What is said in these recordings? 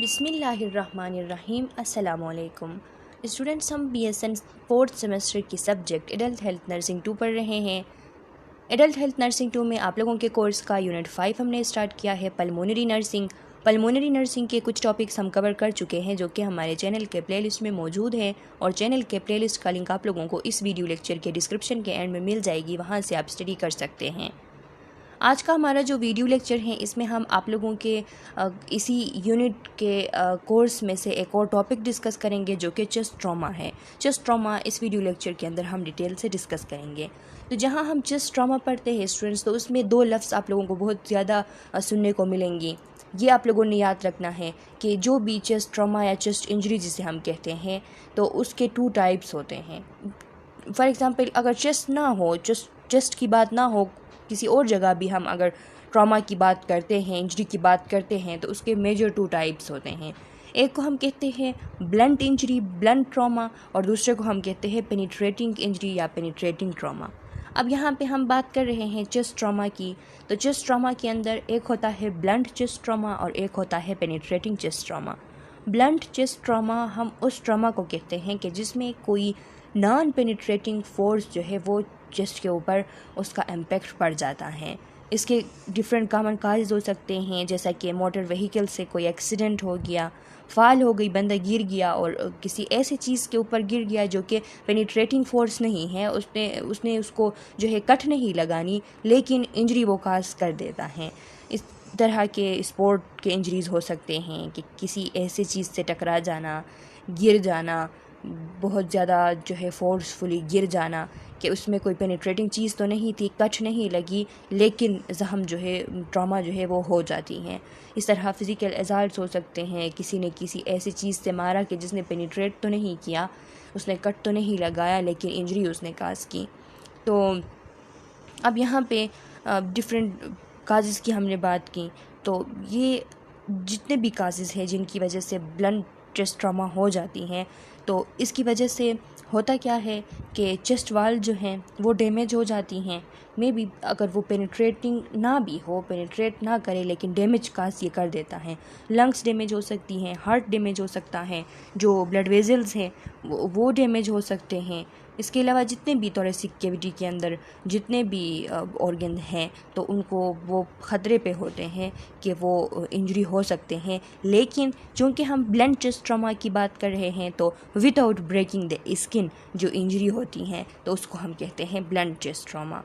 बिस्मिल्लाहिर्रहमानिर्रहीम अस्सलामुअलैकुम स्टूडेंट्स, हम BSN फोर्थ सेमेस्टर की सब्जेक्ट एडल्ट हेल्थ नर्सिंग 2 पढ़ रहे हैं। एडल्ट हेल्थ नर्सिंग 2 में आप लोगों के कोर्स का यूनिट 5 हमने स्टार्ट किया है पल्मोनरी नर्सिंग। पल्मोनरी नर्सिंग के कुछ टॉपिक्स हम कवर कर चुके हैं जो कि हमारे चैनल के प्लेलिस्ट में मौजूद हैं, और चैनल के प्लेलिस्ट का लिंक आप लोगों को इस वीडियो लेक्चर के डिस्क्रिप्शन के एंड में मिल जाएगी, वहाँ से आप स्टडी कर सकते हैं। आज का हमारा जो वीडियो लेक्चर है इसमें हम आप लोगों के इसी यूनिट के कोर्स में से एक और टॉपिक डिस्कस करेंगे जो कि चेस्ट ट्रॉमा है। चेस्ट ट्रॉमा इस वीडियो लेक्चर के अंदर हम डिटेल से डिस्कस करेंगे। तो जहां हम चेस्ट ट्रॉमा पढ़ते हैं स्टूडेंट्स, तो उसमें दो लफ्ज़ आप लोगों को बहुत ज़्यादा सुनने को मिलेंगी। ये आप लोगों ने याद रखना है कि जो भी चेस्ट ट्रॉमा या चेस्ट इंजरी जिसे हम कहते हैं, तो उसके 2 टाइप्स होते हैं। फॉर एग्ज़ाम्पल, अगर चेस्ट ना हो, चेस्ट की बात ना हो, किसी और जगह भी हम अगर ट्रॉमा की बात करते हैं, इंजरी की बात करते हैं, तो उसके मेजर 2 टाइप्स होते हैं। एक को हम कहते हैं ब्लंट इंजरी, ब्लंट ट्रॉमा, और दूसरे को हम कहते हैं पेनिट्रेटिंग इंजरी या पेनिट्रेटिंग ट्रॉमा। अब यहाँ पे हम बात कर रहे हैं चेस्ट ट्रॉमा की। तो चेस्ट ट्रॉमा के अंदर एक होता है ब्लंट चेस्ट ट्रॉमा और एक होता है penetrating chest trauma. Blunt chest trauma हम उस ट्रॉमा को कहते हैं कि जिसमें कोई नॉन पेनिट्रेटिंग फोर्स जो है वो चेस्ट के ऊपर उसका इम्पैक्ट पड़ जाता है। इसके डिफरेंट कॉमन काजेज़ हो सकते हैं, जैसा कि मोटर व्हीकल से कोई एक्सीडेंट हो गया, फाल हो गई, बंदा गिर गया और किसी ऐसी चीज़ के ऊपर गिर गया जो कि पेनिट्रेटिंग फोर्स नहीं है, उसने उसको जो है कट नहीं लगानी, लेकिन इंजरी वो काज कर देता है। इस तरह के स्पोर्ट के इंजरीज़ हो सकते हैं कि किसी ऐसी चीज़ से टकरा जाना, गिर जाना, बहुत ज़्यादा जो है फोर्सफुली गिर जाना कि उसमें कोई पेनिट्रेटिंग चीज़ तो नहीं थी, कट नहीं लगी, लेकिन ज़ख्म जो है, ट्रॉमा जो है वो हो जाती हैं। इस तरह फिज़िकल असॉल्ट्स हो सकते हैं, किसी ने किसी ऐसी चीज़ से मारा कि जिसने पेनिट्रेट तो नहीं किया, उसने कट तो नहीं लगाया, लेकिन इंजरी उसने काज की। तो अब यहाँ पे डिफरेंट काजेज़ की हमने बात की। तो ये जितने भी काजेज़ हैं जिनकी वजह से ब्लंट चेस्ट ट्रॉमा हो जाती हैं, तो इसकी वजह से होता क्या है कि चेस्ट वाल जो हैं वो डैमेज हो जाती हैं। मे बी अगर वो पेनिट्रेटिंग ना भी हो, पेनिट्रेट ना करे, लेकिन डैमेज काज ये कर देता है। लंग्स डैमेज हो सकती हैं, हार्ट डैमेज हो सकता है, जो ब्लड वेजल्स हैं वो डैमेज हो सकते हैं। इसके अलावा जितने भी थोरेसिक कैविटी के अंदर जितने भी ऑर्गन हैं, तो उनको वो ख़तरे पे होते हैं कि वो इंजरी हो सकते हैं। लेकिन चूँकि हम ब्लंट चेस्ट ट्रॉमा की बात कर रहे हैं, तो विदाउट ब्रेकिंग द स्किन जो इंजरी होती हैं, तो उसको हम कहते हैं ब्लंट चेस्ट ट्रॉमा।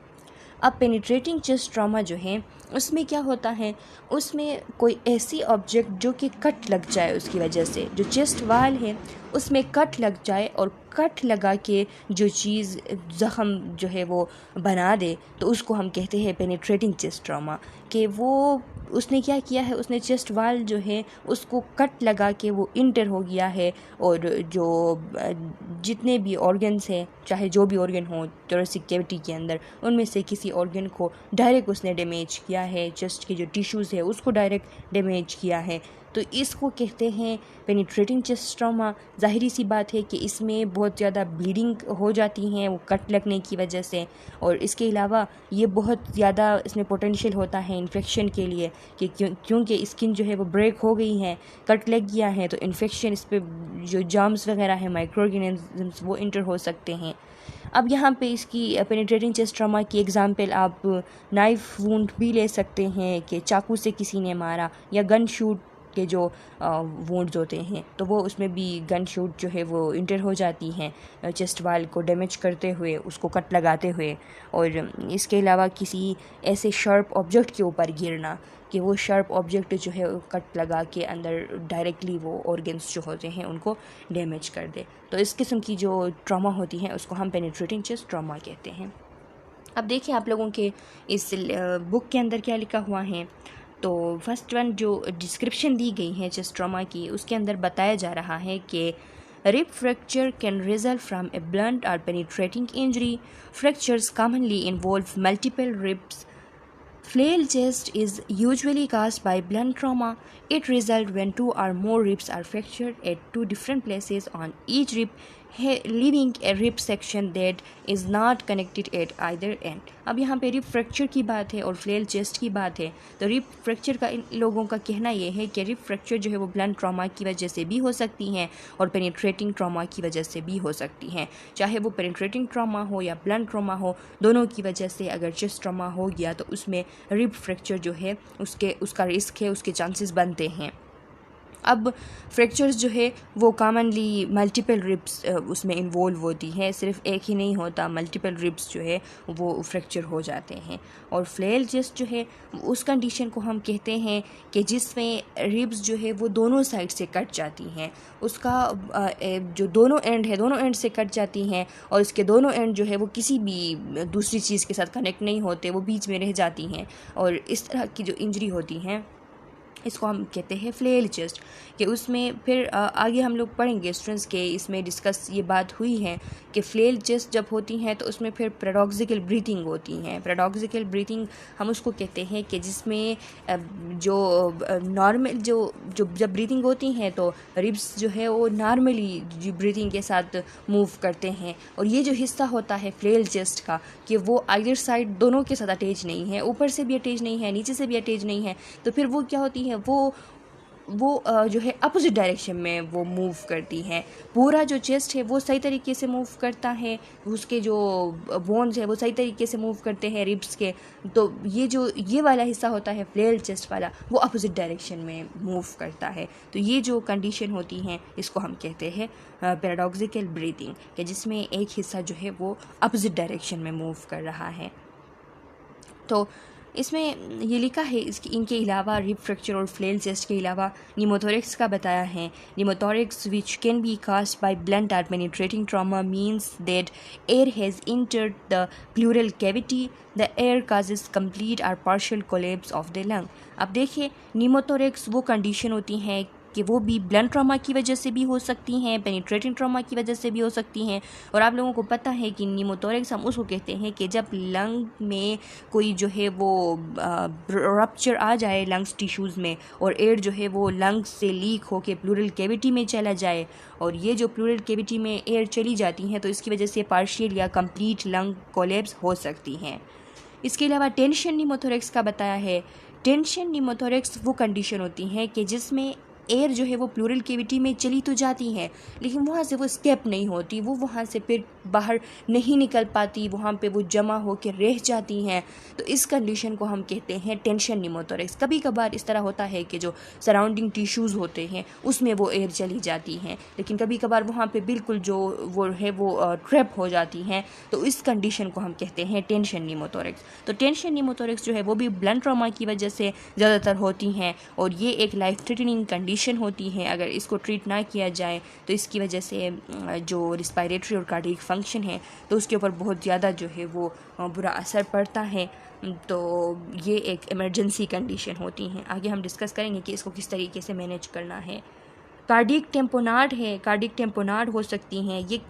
अब पेनिट्रेटिंग चेस्ट ट्रॉमा जो है उसमें क्या होता है, उसमें कोई ऐसी ऑब्जेक्ट जो कि कट लग जाए, उसकी वजह से जो चेस्ट वाल है उसमें कट लग जाए, और कट लगा के जो चीज़ ज़ख़म जो है वो बना दे, तो उसको हम कहते हैं पेनिट्रेटिंग चेस्ट ट्रॉमा। कि वो उसने क्या किया है, उसने चेस्ट वाल जो है उसको कट लगा के वो इंटर हो गया है, और जो जितने भी ऑर्गन्स हैं, चाहे जो भी ऑर्गन हो थोरेसिक कैविटी के अंदर, उनमें से किसी ऑर्गन को डायरेक्ट उसने डैमेज किया है, चेस्ट के जो टिश्यूज़ है उसको डायरेक्ट डैमेज किया है, तो इसको कहते हैं पेनिट्रेटिंग चेस्ट ट्रॉमा। ज़ाहिरी सी बात है कि इसमें बहुत ज़्यादा ब्लीडिंग हो जाती हैं वो कट लगने की वजह से, और इसके अलावा ये बहुत ज़्यादा इसमें पोटेंशियल होता है इन्फेक्शन के लिए कि क्योंकि स्किन जो है वो ब्रेक हो गई है, कट लग गया है, तो इन्फेक्शन, इस पर जो जर्म्स वगैरह हैं, माइक्रो ऑर्गेनिजम्स, वो इंटर हो सकते हैं। अब यहाँ पे इसकी पेनिट्रेटिंग चेस्ट ट्रॉमा की एग्जांपल आप नाइफ वुंड भी ले सकते हैं कि चाकू से किसी ने मारा, या गन शूट के जो वुंड्स होते हैं, तो वो उसमें भी गन शूट जो है वो इंटर हो जाती हैं चेस्ट वाल को डैमेज करते हुए, उसको कट लगाते हुए। और इसके अलावा किसी ऐसे शार्प ऑब्जेक्ट के ऊपर गिरना कि वो शार्प ऑब्जेक्ट जो है कट लगा के अंदर डायरेक्टली वो ऑर्गन्स जो होते हैं उनको डैमेज कर दे। तो इस किस्म की जो ट्रॉमा होती है उसको हम पेनिट्रेटिंग चेस्ट ट्रॉमा कहते हैं। अब देखिए आप लोगों के इस बुक के अंदर क्या लिखा हुआ है। तो फर्स्ट वन जो डिस्क्रिप्शन दी गई है चेस्ट ट्रॉमा की, उसके अंदर बताया जा रहा है कि rib fracture can result from a blunt or penetrating injury. Fractures commonly involve multiple ribs. Flail chest is usually caused by blunt trauma. It results when 2 or more ribs are fractured at 2 different places on each rib. leaving a rib section that is not connected at either end। अब यहाँ पे rib fracture की बात है और flail chest की बात है। तो रिब फ्रैक्चर का इन लोगों का कहना ये है कि रिब फ्रैक्चर जो है वो ब्लंट ट्रॉमा की वजह से भी हो सकती हैं और पेनिट्रेटिंग ट्रॉमा की वजह से भी हो सकती हैं। चाहे वो पेनिट्रेटिंग ट्रॉमा हो या ब्लंट ट्रॉमा हो, दोनों की वजह से अगर चेस्ट ट्रॉमा हो गया तो उसमें रिब फ्रैक्चर जो है उसका रिस्क है, उसके चांसेस बनते हैं। अब फ्रैक्चर्स जो है वो कॉमनली मल्टीपल रिब्स उसमें इन्वॉल्व होती हैं, सिर्फ एक ही नहीं होता, मल्टीपल रिब्स जो है वो फ्रैक्चर हो जाते हैं। और फ्लेल चेस्ट जो है उस कंडीशन को हम कहते हैं कि जिसमें रिब्स जो है वो दोनों साइड से कट जाती हैं, उसका जो दोनों एंड है दोनों एंड से कट जाती हैं और इसके दोनों एंड जो है वो किसी भी दूसरी चीज़ के साथ कनेक्ट नहीं होते, वो बीच में रह जाती हैं। और इस तरह की जो इंजरी होती हैं इसको हम कहते हैं फ्लेल चेस्ट। कि उसमें फिर आगे हम लोग पढ़ेंगे स्टूडेंट्स के इसमें डिस्कस ये बात हुई है कि फ्लेल चेस्ट जब होती हैं तो उसमें फिर पैराडॉक्सिकल ब्रीथिंग होती हैं। पैराडॉक्सिकल ब्रीथिंग हम उसको कहते हैं कि जिसमें जो नॉर्मल जो जब ब्रीथिंग होती हैं तो रिब्स जो है वो नॉर्मली ब्रीथिंग के साथ मूव करते हैं। और ये जो हिस्सा होता है फ्लेल चेस्ट का कि वो आइदर साइड दोनों के साथ अटैच नहीं है, ऊपर से भी अटैच नहीं है, नीचे से भी अटैच नहीं है, तो फिर वो क्या होती है वो जो है अपोजिट डायरेक्शन में वो मूव करती हैं। पूरा जो चेस्ट है वो सही तरीके से मूव करता है, उसके जो बोन्स है वो सही तरीके से मूव करते हैं रिब्स के। तो ये वाला हिस्सा होता है फ्लेल चेस्ट वाला, वो अपोजिट डायरेक्शन में मूव करता है। तो ये जो कंडीशन होती हैं इसको हम कहते हैं पैराडॉक्सिकल ब्रीथिंग, कि जिसमें एक हिस्सा जो है वो अपोजिट डायरेक्शन में मूव कर रहा है। तो इसमें ये लिखा है इनके अलावा रिब फ्रैक्चर और फ्लेल चेस्ट के अलावा निमोथोरेक्स का बताया है। Pneumothorax which can be caused by blunt और penetrating trauma means that air has entered the pleural cavity, the air causes complete और partial collapse of the lung. अब देखिए निमोथोरेक्स वो कंडीशन होती हैं कि वो भी ब्लंट ट्रॉमा की वजह से भी हो सकती हैं, पेनिट्रेटिंग ट्रॉमा की वजह से भी हो सकती हैं। और आप लोगों को पता है कि निमोथोरेक्स हम उसको कहते हैं कि जब लंग में कोई जो है वो रप्चर आ जाए लंग्स टिश्यूज़ में और एयर जो है वो लंग्स से लीक होकर प्लूरल कैविटी में चला जाए, और ये जो प्लूरल कैविटी में एयर चली जाती हैं तो इसकी वजह से पार्शियल या कंप्लीट लंग कोलैप्स हो सकती हैं। इसके अलावा टेंशन निमोथोरेक्स का बताया है। टेंशन निमोथोरेक्स वो कंडीशन होती है कि जिसमें एयर जो है वो प्लूरल कैविटी में चली तो जाती है लेकिन वहाँ से वो स्केप नहीं होती, वो वहाँ से फिर बाहर नहीं निकल पाती, वहाँ पे वो जमा होकर रह जाती हैं। तो इस कंडीशन को हम कहते हैं टेंशन निमोथोरेक्स। कभी कभार इस तरह होता है कि जो सराउंडिंग टिश्यूज़ होते हैं उसमें वो एयर चली जाती हैं, लेकिन कभी कभार वहाँ पे बिल्कुल जो वो है वो ट्रैप हो जाती हैं। तो इस कंडीशन को हम कहते हैं टेंशन निमोथोरेक्स। तो टेंशन निमोथोरेक्स जो है वो भी ब्लंट ट्रॉमा की वजह से ज़्यादातर होती हैं और ये एक लाइफ थ्रेटनिंग कंडीशन होती है। अगर इसको ट्रीट ना किया जाए तो इसकी वजह से जो रिस्पायरेटरी और कार्डियक फंक्शन है तो उसके ऊपर बहुत ज़्यादा जो है वो बुरा असर पड़ता है। तो ये एक इमरजेंसी कंडीशन होती हैं। आगे हम डिस्कस करेंगे कि इसको किस तरीके से मैनेज करना है। कार्डियक टेम्पोनाड है, कार्डियक टेम्पोनाड हो सकती हैं। ये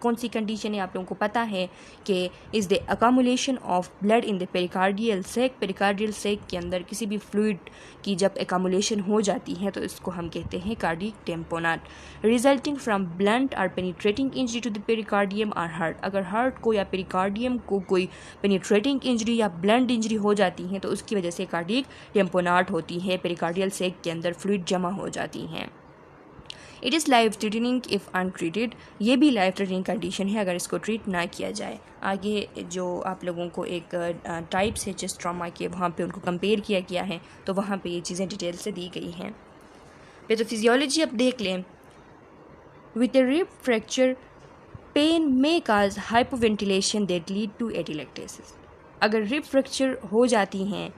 कौन सी कंडीशन है आप लोगों को पता है कि is the accumulation of blood in the pericardial sac. Pericardial sac के अंदर किसी भी फ्लूइड की जब अकामुलेशन हो जाती है तो इसको हम कहते हैं cardiac tamponade. Resulting from blunt और penetrating injury to the pericardium और हार्ट। अगर हार्ट को या पेरिकार्डियम को कोई पेनिट्रेटिंग इंजरी या ब्लंट इंजरी हो जाती है तो उसकी वजह से कार्डियक टेम्पोनाड होती है, पेरिकार्डियल सेक के अंदर फ्लूइड जमा हो जाती हैं। It is life threatening if untreated. ये भी लाइफ थ्रेटनिंग कंडीशन है अगर इसको ट्रीट ना किया जाए। आगे जो आप लोगों को एक टाइप्स है चेस्ट ट्रॉमा के, वहाँ पे उनको कंपेयर किया गया है तो वहाँ पे ये चीज़ें डिटेल से दी गई हैं। पैथोफिजियोलॉजी अब देख लें। With a rib fracture pain may cause hypoventilation that lead to atelectasis. अगर रिब फ्रैक्चर हो जाती हैं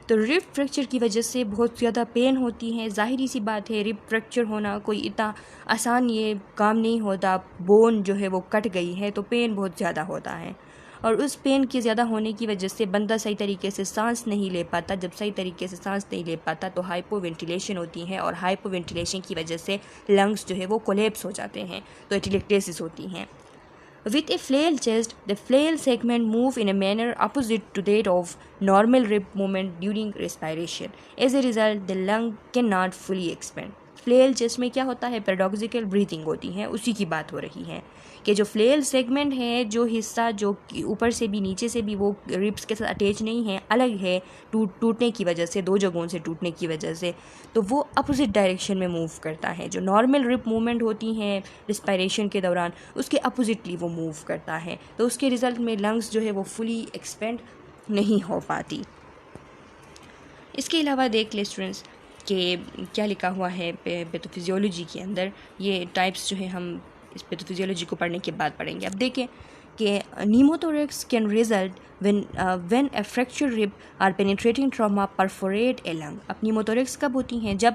तो रिब फ्रैक्चर की वजह से बहुत ज़्यादा पेन होती है। ज़ाहिरी सी बात है रिब फ्रैक्चर होना कोई इतना आसान ये काम नहीं होता। बोन जो है वो कट गई है तो पेन बहुत ज़्यादा होता है और उस पेन के ज़्यादा होने की वजह से बंदा सही तरीके से सांस नहीं ले पाता। जब सही तरीके से सांस नहीं ले पाता तो हाइपोवेंटिलेशन होती है और हाइपोवेंटिलेशन की वजह से लंग्स जो है वो कोलैप्स हो जाते हैं तो एटिलेक्टेसिस होती हैं। With a flail chest, the flail segment move in a manner opposite to that of normal rib movement during respiration. As a result, the lung cannot fully expand. Flail chest में क्या होता है, पैराडॉक्सिकल ब्रीथिंग होती है, उसी की बात हो रही है कि जो फ्लेल सेगमेंट है, जो हिस्सा जो ऊपर से भी नीचे से भी वो रिब्स के साथ अटैच नहीं है, अलग है टूटने की वजह से, दो जगहों से टूटने की वजह से, तो वो अपोजिट डायरेक्शन में मूव करता है। जो नॉर्मल रिप मूवमेंट होती हैं रिस्पायरेशन के दौरान, उसके अपोजिटली वो मूव करता है, तो उसके रिज़ल्ट में लंग्स जो है वो फुली एक्सपेंड नहीं हो पाती। इसके अलावा देख ले स्टूडेंट्स कि क्या लिखा हुआ है पैथोफिजियोलॉजी के अंदर। ये टाइप्स जो है हम इस पैथोफिजियोलॉजी को पढ़ने के बाद पढ़ेंगे। अब देखें कि pneumothorax can result when a fracture rib or penetrating trauma perforate a lung. अब न्यूमोथोरेक्स कब होती हैं, जब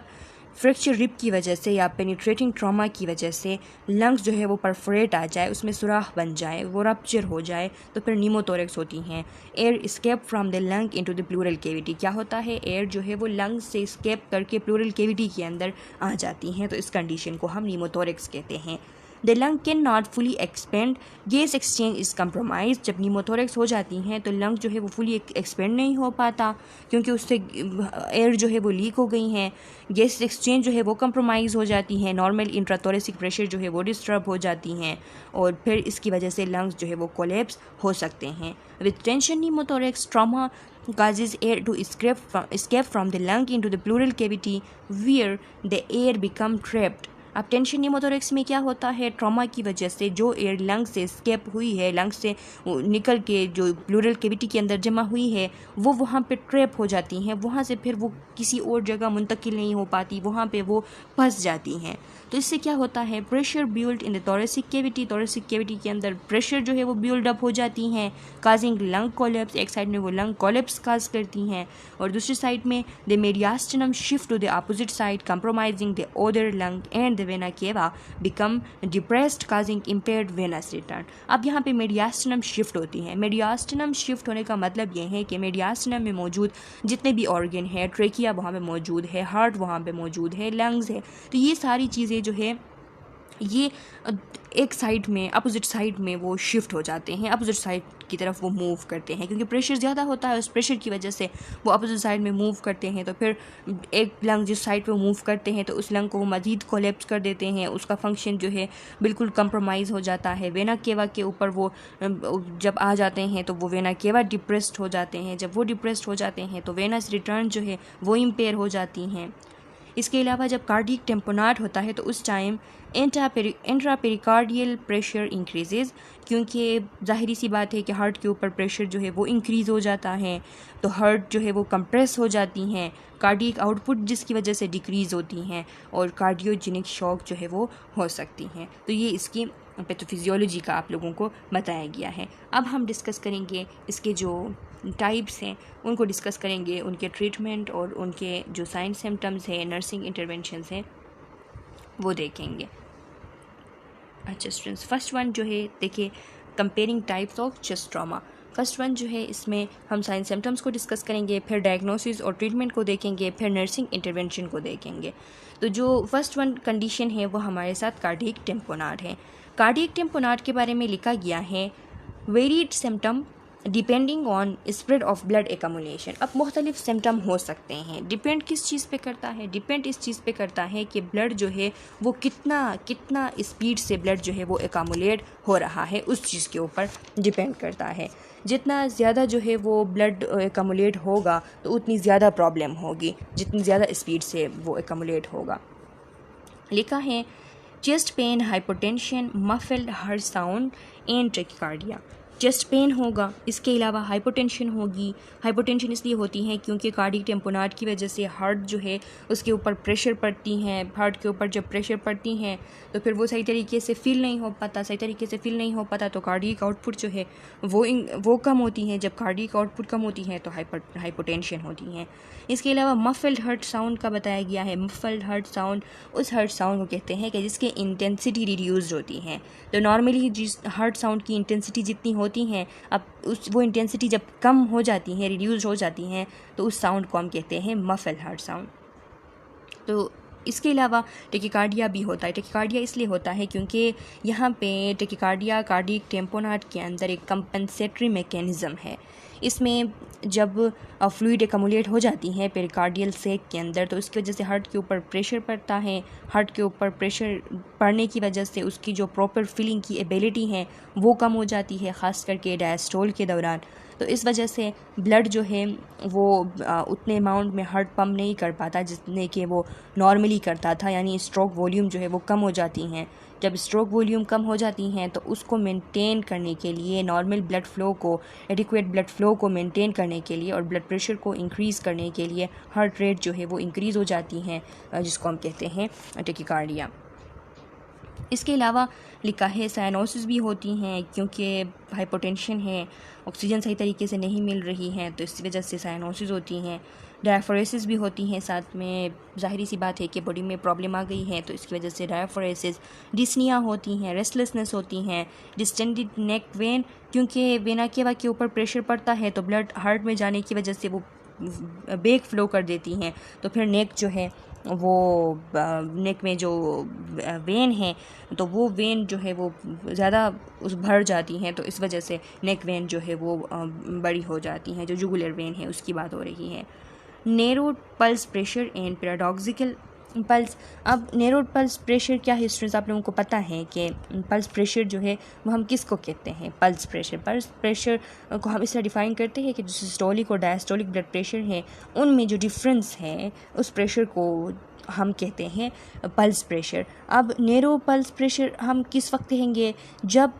फ्रैक्चर रिब की वजह से या पेनिट्रेटिंग ट्रॉमा की वजह से लंग्स जो है वो परफोरेट आ जाए, उसमें सुराख बन जाए, वो रप्चर हो जाए, तो फिर न्यूमोथोरेक्स होती हैं। Air escape from the lung into the pleural cavity. क्या होता है, एयर जो है वो लंग्स से स्केप करके प्लूरल कैविटी के अंदर आ जाती हैं, तो इस कंडीशन को हम न्यूमोथोरेक्स कहते हैं। The lung can not fully expand, gas exchange is compromise. जब न्यूमोथोरेक्स हो जाती हैं तो लंग जो है वो फुली एक्सपेंड नहीं हो पाता, क्योंकि उससे एयर जो है वो लीक हो गई हैं, गैस एक्सचेंज जो है वो कम्प्रोमाइज़ हो जाती हैं, नॉर्मल इंट्राथोरेसिक प्रेशर जो है वो डिस्टर्ब हो जाती हैं, और फिर इसकी वजह से लंग्स जो है वो कोलैप्स हो सकते हैं। With tension pneumothorax trauma causes air to escape from the lung into the pleural cavity where the air become trapped। अब टेंशन न्यूमोथोरेक्स में क्या होता है, ट्रॉमा की वजह से जो एयर लंग से स्केप हुई है, लंग से निकल के जो प्लूरल कैविटी के अंदर जमा हुई है, वो वहाँ पे ट्रैप हो जाती हैं, वहाँ से फिर वो किसी और जगह मुंतकिल नहीं हो पाती, वहाँ पे वो फंस जाती हैं। तो इससे क्या होता है, pressure build in the thoracic cavity के अंदर प्रेशर जो है वो बिल्ड अप हो जाती हैं, काजिंग लंग कोलैप्स। एक साइड में वो लंग कोलैप्स काज करती हैं, और दूसरी साइड में the mediastinum shift to the opposite side compromising the other lung and the vena cava become depressed causing impaired venous return. अब यहाँ पे मेडियास्टिनम शिफ्ट होती है। मेडियास्टिनम शिफ्ट होने का मतलब ये है कि मेडियास्टिनम में मौजूद जितने भी ऑर्गन है, ट्रेकिया वहाँ पे मौजूद है, हार्ट वहाँ पे मौजूद है, लंग्स है, तो ये सारी चीज़ें जो है ये एक साइड में अपोजिट साइड में वो शिफ्ट हो जाते हैं, अपोजिट साइड की तरफ वो मूव करते हैं, क्योंकि प्रेशर ज़्यादा होता है, उस प्रेशर की वजह से वो अपोजिट साइड में मूव करते हैं। तो फिर एक लंग जिस साइड पे मूव करते हैं तो उस लंग को वो मज़ीद कोलैप्स कर देते हैं, उसका फंक्शन जो है बिल्कुल कंप्रोमाइज़ हो जाता है। वेना केवा के ऊपर वो जब आ जाते हैं तो वो वेना केवा डिप्रेस्ड हो जाते हैं, जब वो डिप्रेस्ड हो जाते हैं तो वेनस रिटर्न जो है वो इम्पेयर हो जाती हैं। इसके अलावा जब कार्डियक टेम्पोनाट होता है तो उस टाइम इंट्रापेरिकार्डियल प्रेशर इंक्रीजेज, क्योंकि ज़ाहिरी सी बात है कि हार्ट के ऊपर प्रेशर जो है वो इंक्रीज़ हो जाता है, तो हार्ट जो है वो कंप्रेस हो जाती हैं, कार्डियक आउटपुट जिसकी वजह से डिक्रीज़ होती हैं, और कार्डियोजेनिक शॉक जो है वो हो सकती हैं। तो ये इसकी पैथोफिजियोलॉजी का आप लोगों को बताया गया है। अब हम डिस्कस करेंगे इसके जो टाइप्स हैं उनको डिस्कस करेंगे, उनके ट्रीटमेंट और उनके जो साइन सिम्टम्स हैं, नर्सिंग इंटरवेंशंस हैं, वो देखेंगे। अच्छा स्टूडेंट्स, फर्स्ट वन जो है देखिए, comparing types of chest trauma. First one जो है इसमें हम साइन सिम्टम्स को डिस्कस करेंगे, फिर डायग्नोसिस और ट्रीटमेंट को देखेंगे, फिर नर्सिंग इंटरवेंशन को देखेंगे। तो जो फर्स्ट वन कंडीशन है वो हमारे साथ कार्डियक टेम्पोनाट है। कार्डियक टेम्पोनाट के बारे में लिखा गया है, varied symptom depending on spread of blood accumulation. अब मुख्तलिफ सिम्टम हो सकते हैं, डिपेंड किस चीज़ पे करता है, डिपेंड इस चीज़ पे करता है कि ब्लड जो है वो कितना स्पीड से ब्लड जो है वो एकमुलेट हो रहा है, उस चीज़ के ऊपर डिपेंड करता है। जितना ज़्यादा जो है वो ब्लड एकमुलेट होगा तो उतनी ज़्यादा प्रॉब्लम होगी, जितनी ज़्यादा स्पीड से वो एकमुलेट होगा। लिखा है chest pain, hypotension, muffled heart sound and tachycardia. Chest pain होगा, इसके अलावा हाइपोटेंशन होगी। हाइपोटेंशन इसलिए होती है क्योंकि कार्डियक टेम्पोनाट की वजह से हार्ट जो है उसके ऊपर प्रेशर पड़ती हैं, हार्ट के ऊपर जब प्रेशर पड़ती हैं तो फिर वो सही तरीके से फील नहीं हो पाता, तो कार्डियक आउटपुट जो है वो कम होती हैं। जब कार्डियक आउटपुट कम होती है तो हाइपोटेंशन होती हैं। इसके अलावा मफल्ड हार्ट साउंड का बताया गया है। मफल्ड हार्ट साउंड उस हार्ट साउंड को कहते हैं कि जिसकी इंटेंसिटी रिड्यूस्ड होती है। तो नॉर्मली जिस हार्ट साउंड की इंटेंसिटी जितनी होती हैं, अब वो इंटेंसिटी जब कम हो जाती है, रिड्यूस्ड हो जाती हैं, तो उस साउंड को हम कहते हैं मफल्ड हार्ट साउंड। तो इसके अलावा टैकीकार्डिया भी होता है। टैकीकार्डिया इसलिए होता है क्योंकि यहाँ पे टैकीकार्डिया कार्डियक टेम्पोनाट के अंदर एक कंपनसेटरी मैकेनिज़्म है। इसमें जब फ्लूइड एकमुलेट हो जाती हैं पेरिकार्डियल सैक के अंदर, तो इसकी वजह से हार्ट के ऊपर प्रेशर पड़ता है। हार्ट के ऊपर प्रेशर पड़ने की वजह से उसकी जो प्रॉपर फीलिंग की एबिलिटी है वो कम हो जाती है, ख़ास करके डायस्टोल के दौरान। तो इस वजह से ब्लड जो है वो उतने अमाउंट में हार्ट पम्प नहीं कर पाता जितने कि वो नॉर्मली करता था, यानी स्ट्रोक वॉल्यूम जो है वो कम हो जाती हैं। जब स्ट्रोक वॉल्यूम कम हो जाती हैं तो उसको मेंटेन करने के लिए, नॉर्मल ब्लड फ़्लो को, एडिक्वेट ब्लड फ़्लो को मेंटेन करने के लिए और ब्लड प्रेशर को इंक्रीज़ करने के लिए हार्ट रेट जो है वो इंक्रीज़ हो जाती हैं, जिसको हम कहते हैं टैकीकार्डिया। इसके अलावा लिखा है साइनोसिस भी होती हैं, क्योंकि हाइपोटेंशन है, ऑक्सीजन सही तरीके से नहीं मिल रही है, तो इस वजह से साइनोसिस होती हैं। डायफोरेसिस भी होती हैं साथ में, ज़ाहिरी सी बात है कि बॉडी में प्रॉब्लम आ गई है तो इसकी वजह से डायफोरेसिस। डिस्निया होती हैं, रेस्टलेसनेस होती हैं, डिस्टेंडेड नेक वेन, क्योंकि वेना केवा के ऊपर प्रेशर पड़ता है तो ब्लड हार्ट में जाने की वजह से वो बैक फ्लो कर देती हैं, तो फिर नेक जो है वो नेक में जो वेन है तो वो वेन जो है वो ज़्यादा उस भर जाती हैं, तो इस वजह से नेक वेन जो है वो बड़ी हो जाती हैं। जो जुगुलर वेन है उसकी बात हो रही है। Narrow pulse pressure and paradoxical pulse. अब नैरो पल्स प्रेशर क्या है स्टूडेंट्स, आप लोगों को पता है कि पल्स प्रेशर जो है वो हम किसको कहते हैं? पल्स प्रेशर को हम इस तरह डिफ़ाइन करते हैं कि जो सिस्टोलिक और डायस्टोलिक ब्लड प्रेशर है उनमें जो डिफरेंस है उस प्रेशर को हम कहते हैं पल्स प्रेशर। अब नैरो पल्स प्रेशर हम किस वक्त कहेंगे? जब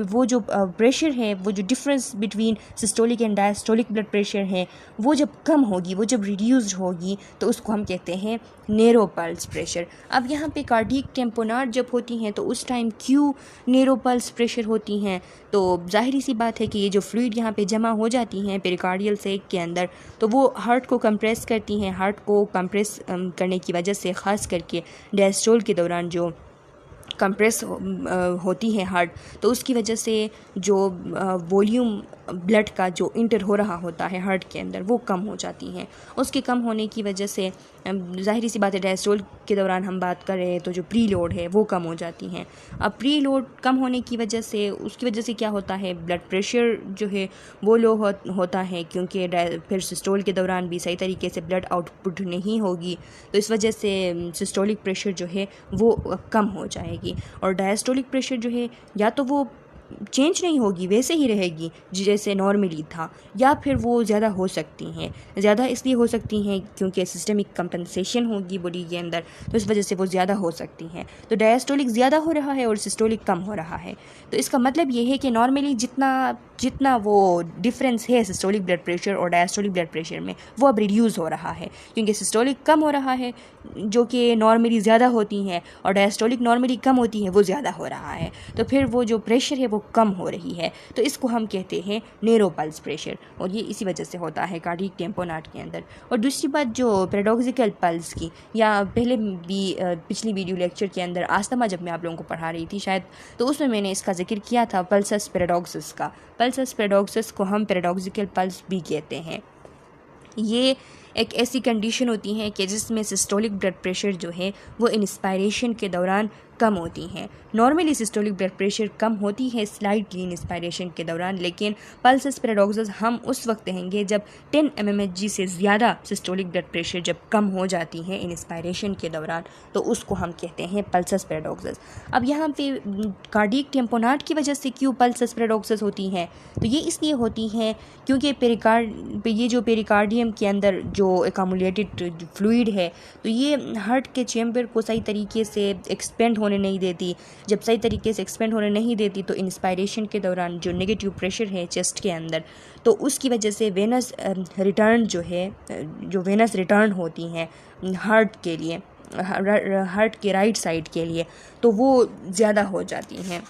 वो जो प्रेशर है, वो जो difference between systolic and diastolic blood pressure है वो जब कम होगी, वो जब रिड्यूस्ड होगी, तो उसको हम कहते हैं नैरो पल्स प्रेशर। अब यहाँ पे कार्डियक टेम्पोनाट जब होती हैं तो उस टाइम क्यों नैरो पल्स प्रेशर होती हैं? तो ज़ाहिरी सी बात है कि ये जो फ्लूइड यहाँ पे जमा हो जाती हैं पेरिकार्डियल सैक के अंदर, तो वो हार्ट को कंप्रेस करती हैं। हार्ट को कंप्रेस करने की वजह से ख़ास करके डायस्टोल के दौरान जो कंप्रेस होती है हार्ट, तो उसकी वजह से जो वॉल्यूम ब्लड का जो इंटर हो रहा होता है हार्ट के अंदर वो कम हो जाती हैं। उसके कम होने की वजह से ज़ाहिरी सी बात है डायस्टोल के दौरान हम बात कर रहे हैं तो जो प्री लोड है वो कम हो जाती हैं। अब प्री लोड कम होने की वजह से उसकी वजह से क्या होता है? ब्लड प्रेशर जो है वो लो होता है, क्योंकि फिर सिस्टोल के दौरान भी सही तरीके से ब्लड आउटपुट नहीं होगी, तो इस वजह से सिस्टोलिक प्रेशर जो है वो कम हो जाएगी। और डायस्टोलिक प्रेशर जो है या तो वो चेंज नहीं होगी, वैसे ही रहेगी जैसे नॉर्मली था, या फिर वो ज़्यादा हो सकती हैं। ज़्यादा इसलिए हो सकती हैं क्योंकि सिस्टमिक कंपनसेशन होगी बॉडी के अंदर, तो इस वजह से वो ज़्यादा हो सकती हैं। तो डायस्टोलिक ज़्यादा हो रहा है और सिस्टोलिक कम हो रहा है, तो इसका मतलब ये है कि नॉर्मली जितना वो डिफरेंस है सिस्टोलिक ब्लड प्रेशर और डायस्टोलिक ब्लड प्रेशर में वो अब रिड्यूस हो रहा है, क्योंकि सिस्टोलिक कम हो रहा है जो कि नॉर्मली ज़्यादा होती हैं और डायस्टोलिक नॉर्मली कम होती है वो ज़्यादा हो रहा है, तो फिर वो जो प्रेशर है वो कम हो रही है, तो इसको हम कहते हैं नैरो पल्स प्रेशर, और ये इसी वजह से होता है कार्डियक टेम्पोनाट के अंदर। और दूसरी बात जो पैराडॉक्सिकल पल्स की, या पहले भी पिछली वीडियो लेक्चर के अंदर आस्तमा जब मैं आप लोगों को पढ़ा रही थी शायद, तो उसमें मैंने इसका जिक्र किया था पल्सस पैराडॉक्सिस का। पल्सस पैराडॉक्सिस को हम पैराडॉक्सिकल पल्स भी कहते हैं। ये एक ऐसी कंडीशन होती है कि जिसमें सिस्टोलिक ब्लड प्रेशर जो है वो इंस्पायरेशन के दौरान कम होती हैं। नॉर्मली सिस्टोलिक ब्लड प्रेशर कम होती है स्लाइटली इंस्पायरेशन के दौरान, लेकिन पल्सस पैराडॉक्सिस हम उस वक्त कहेंगे जब 10 mmHg से ज़्यादा सिस्टोलिक ब्लड प्रेशर जब कम हो जाती है इंस्पायरेशन के दौरान, तो उसको हम कहते हैं पल्सस पैराडॉक्सिस। अब यहाँ पे कार्डियक टेम्पोनाट की वजह से क्यों पल्सस पैराडॉक्सिस होती हैं? तो ये इसलिए होती हैं क्योंकि ये जो पेरिकार्डियम के अंदर जो एकमुलेटेड फ्लूइड है, तो ये हार्ट के चैम्बर को सही तरीके से एक्सपेंड होने नहीं देती। जब सही तरीके से एक्सपेंड होने नहीं देती तो इंस्पायरेशन के दौरान जो नेगेटिव प्रेशर है चेस्ट के अंदर, तो उसकी वजह से वेनस रिटर्न जो है, जो वेनस रिटर्न होती हैं हार्ट के लिए, हार्ट के राइट साइड के लिए, तो वो ज़्यादा हो जाती हैं।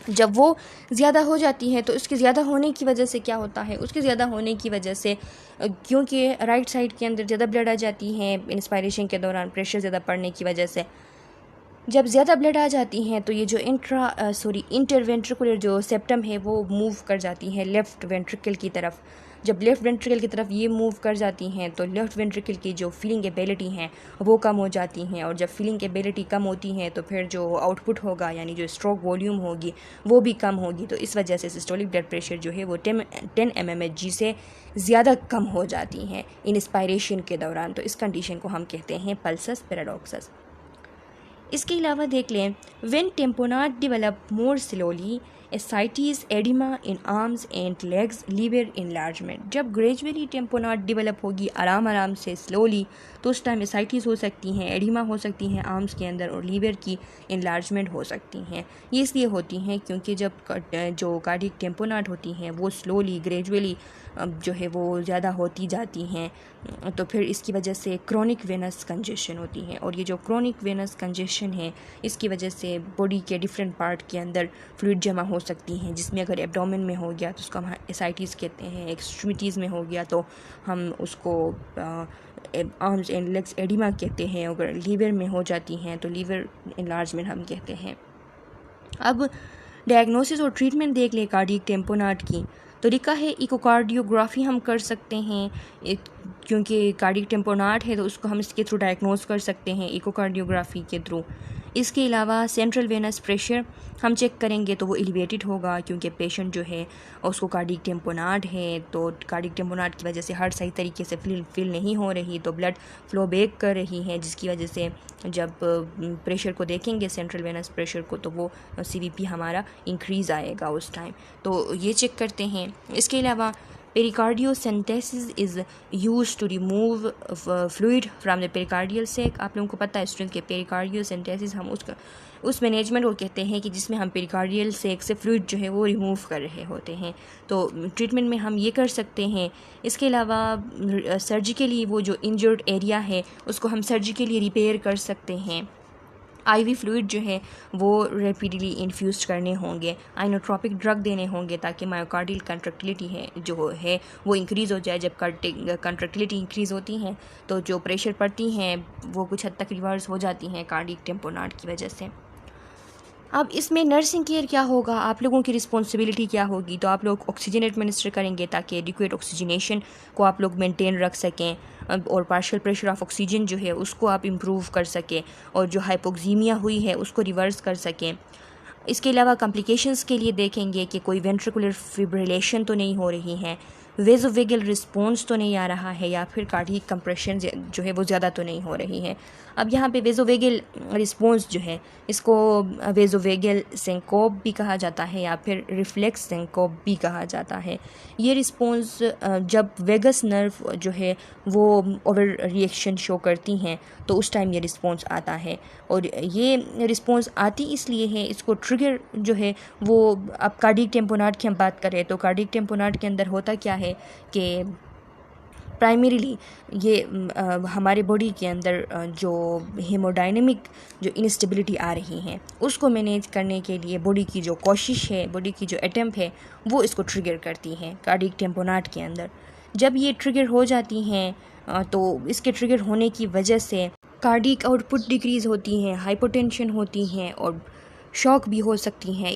जब वो ज़्यादा हो जाती है तो उसके ज़्यादा होने की वजह से क्या होता है? उसके ज़्यादा होने की वजह से क्योंकि राइट साइड के अंदर ज़्यादा ब्लड आ जाती है इंस्पायरेशन के दौरान प्रेशर ज़्यादा पड़ने की वजह से, जब ज़्यादा ब्लड आ जाती हैं तो ये जो इंटरवेंट्रिकुलर जो सेप्टम है वो मूव कर जाती है लेफ़्ट वेंट्रिकल की तरफ, जब लेफ़्ट वेंट्रिकल की तरफ ये मूव कर जाती हैं तो लेफ़्ट वेंट्रिकल की जो फीलिंग एबिलिटी हैं वो कम हो जाती हैं, और जब फीलिंग एबिलिटी कम होती हैं तो फिर जो आउटपुट होगा यानी जो स्ट्रोक वॉल्यूम होगी वो भी कम होगी। तो इस वजह से सिस्टोलिक ब्लड प्रेशर जो है वो 10 mmHg से ज़्यादा कम हो जाती हैं इंस्पायरेशन के दौरान। तो इस कंडीशन को हम कहते हैं पल्सस पैराडॉक्सस। इसके अलावा देख लें, when tamponade develop more slowly ascites oedema in arms and legs liver enlargement. जब ग्रेजुअली टेम्पोनाट डेवलप होगी आराम से स्लोली, तो उस टाइम एसाइटिस हो सकती हैं, एडिमा हो सकती हैं आर्म्स के अंदर, और लीवर की इनलार्जमेंट हो सकती हैं। ये इसलिए होती हैं क्योंकि जब जो कार्डियक टेम्पोनाट होती हैं वो स्लोली ग्रेजुअली जो है वो ज़्यादा होती जाती हैं, तो फिर इसकी वजह से क्रोनिक वेनस कंजेशन होती है। और ये जो क्रोनिक वेनस कंजेशन है इसकी वजह से बॉडी के डिफरेंट पार्ट के अंदर फ्लूइड जमा हो सकती हैं, जिसमें अगर एब्डोमेन में हो गया तो उसको हम एसाइटिस कहते हैं, एक्सट्रीमिटीज़ में हो गया तो हम उसको आर्म्स एंड लेग्स एडिमा कहते हैं, अगर लीवर में हो जाती हैं तो लीवर इनलार्जमेंट हम कहते हैं। अब डायग्नोसिस और ट्रीटमेंट देख ले कार्डियक टेम्पोनाट की, तो लिखा है इकोकार्डियोग्राफी हम कर सकते हैं, क्योंकि कार्डियक टेम्पोनाट है तो उसको हम इसके थ्रू डायग्नोस कर सकते हैं इकोकार्डियोग्राफी के थ्रू। इसके अलावा सेंट्रल वेनस प्रेशर हम चेक करेंगे तो वो एलिवेटेड होगा, क्योंकि पेशेंट जो है उसको कार्डियक टेम्पोनाट है, तो कार्डियक टेम्पोनाट की वजह से हार्ट सही तरीके से फिल नहीं हो रही, तो ब्लड फ्लो बैक कर रही है, जिसकी वजह से जब प्रेशर को देखेंगे सेंट्रल वेनस प्रेशर को तो वो CVP हमारा इंक्रीज़ आएगा उस टाइम, तो ये चेक करते हैं। इसके अलावा pericardiocentesis is use to remove fluid from the pericardial sac. आप लोगों को पता है स्टूडेंट के पेरिकार्डियोसेंटेसिस हम उस मैनेजमेंट को कहते हैं कि जिसमें हम पेरिकार्डियल सैक से फ्लूइड जो है वो रिमूव कर रहे होते हैं, तो ट्रीटमेंट में हम ये कर सकते हैं। इसके अलावा सर्जिकली वो जो इंजर्ड एरिया है उसको हम सर्जिकली रिपेयर कर सकते हैं। IV फ्लूइड जो है वो रैपिडली इन्फ्यूज करने होंगे, आइनोट्रोपिक ड्रग देने होंगे ताकि मायोकार्डियल कंट्रैक्टिलिटी है जो है वो इंक्रीज़ हो जाए। जब कंट्रैक्टिलिटी इंक्रीज़ होती हैं तो जो प्रेशर पड़ती हैं वो कुछ हद तक रिवर्स हो जाती हैं कार्डियक टेम्पोनाट की वजह से। अब इसमें नर्सिंग केयर क्या होगा, आप लोगों की रिस्पॉन्सिबिलिटी क्या होगी, तो आप लोग ऑक्सीजन एडमिनिस्टर करेंगे ताकि एडिक्वेट ऑक्सीजनेशन को आप लोग मेंटेन रख सकें, और पार्शियल प्रेशर ऑफ ऑक्सीजन जो है उसको आप इम्प्रूव कर सकें, और जो हाइपोक्सीमिया हुई है उसको रिवर्स कर सकें। इसके अलावा कॉम्प्लिकेशंस के लिए देखेंगे कि कोई वेंट्रिकुलर फिब्रिलेशन तो नहीं हो रही है, वेजोवेगल रिस्पॉन्स तो नहीं आ रहा है, या फिर कार्डियक कंप्रेशन जो है वो ज़्यादा तो नहीं हो रही है। अब यहाँ पे वेजोवेगल रिस्पॉन्स जो है इसको वेजोवेगल सिंकोप भी कहा जाता है या फिर रिफ्लेक्स सिंकोप भी कहा जाता है। ये रिस्पॉन्स जब वेगस नर्व जो है वो ओवर रिएक्शन शो करती हैं तो उस टाइम ये रिस्पॉन्स आता है, और ये रिस्पॉन्स आती इसलिए है, इसको ट्रिगर जो है वो, अब कार्डियक टेम्पोनाट की हम बात करें तो कार्डियक टेम्पोनाट के अंदर होता क्या है कि प्राइमरीली ये हमारे बॉडी के अंदर जो हेमोडाइनमिक जो इंस्टेबिलिटी आ रही हैं उसको मैनेज करने के लिए बॉडी की जो कोशिश है, बॉडी की जो अटेम्प्ट है वो इसको ट्रिगर करती हैं कार्डियक टेम्पोनाट के अंदर। जब ये ट्रिगर हो जाती हैं तो इसके ट्रिगर होने की वजह से कार्डियक आउटपुट डिक्रीज़ होती हैं, हाइपोटेंशन होती हैं, और शॉक भी हो सकती हैं,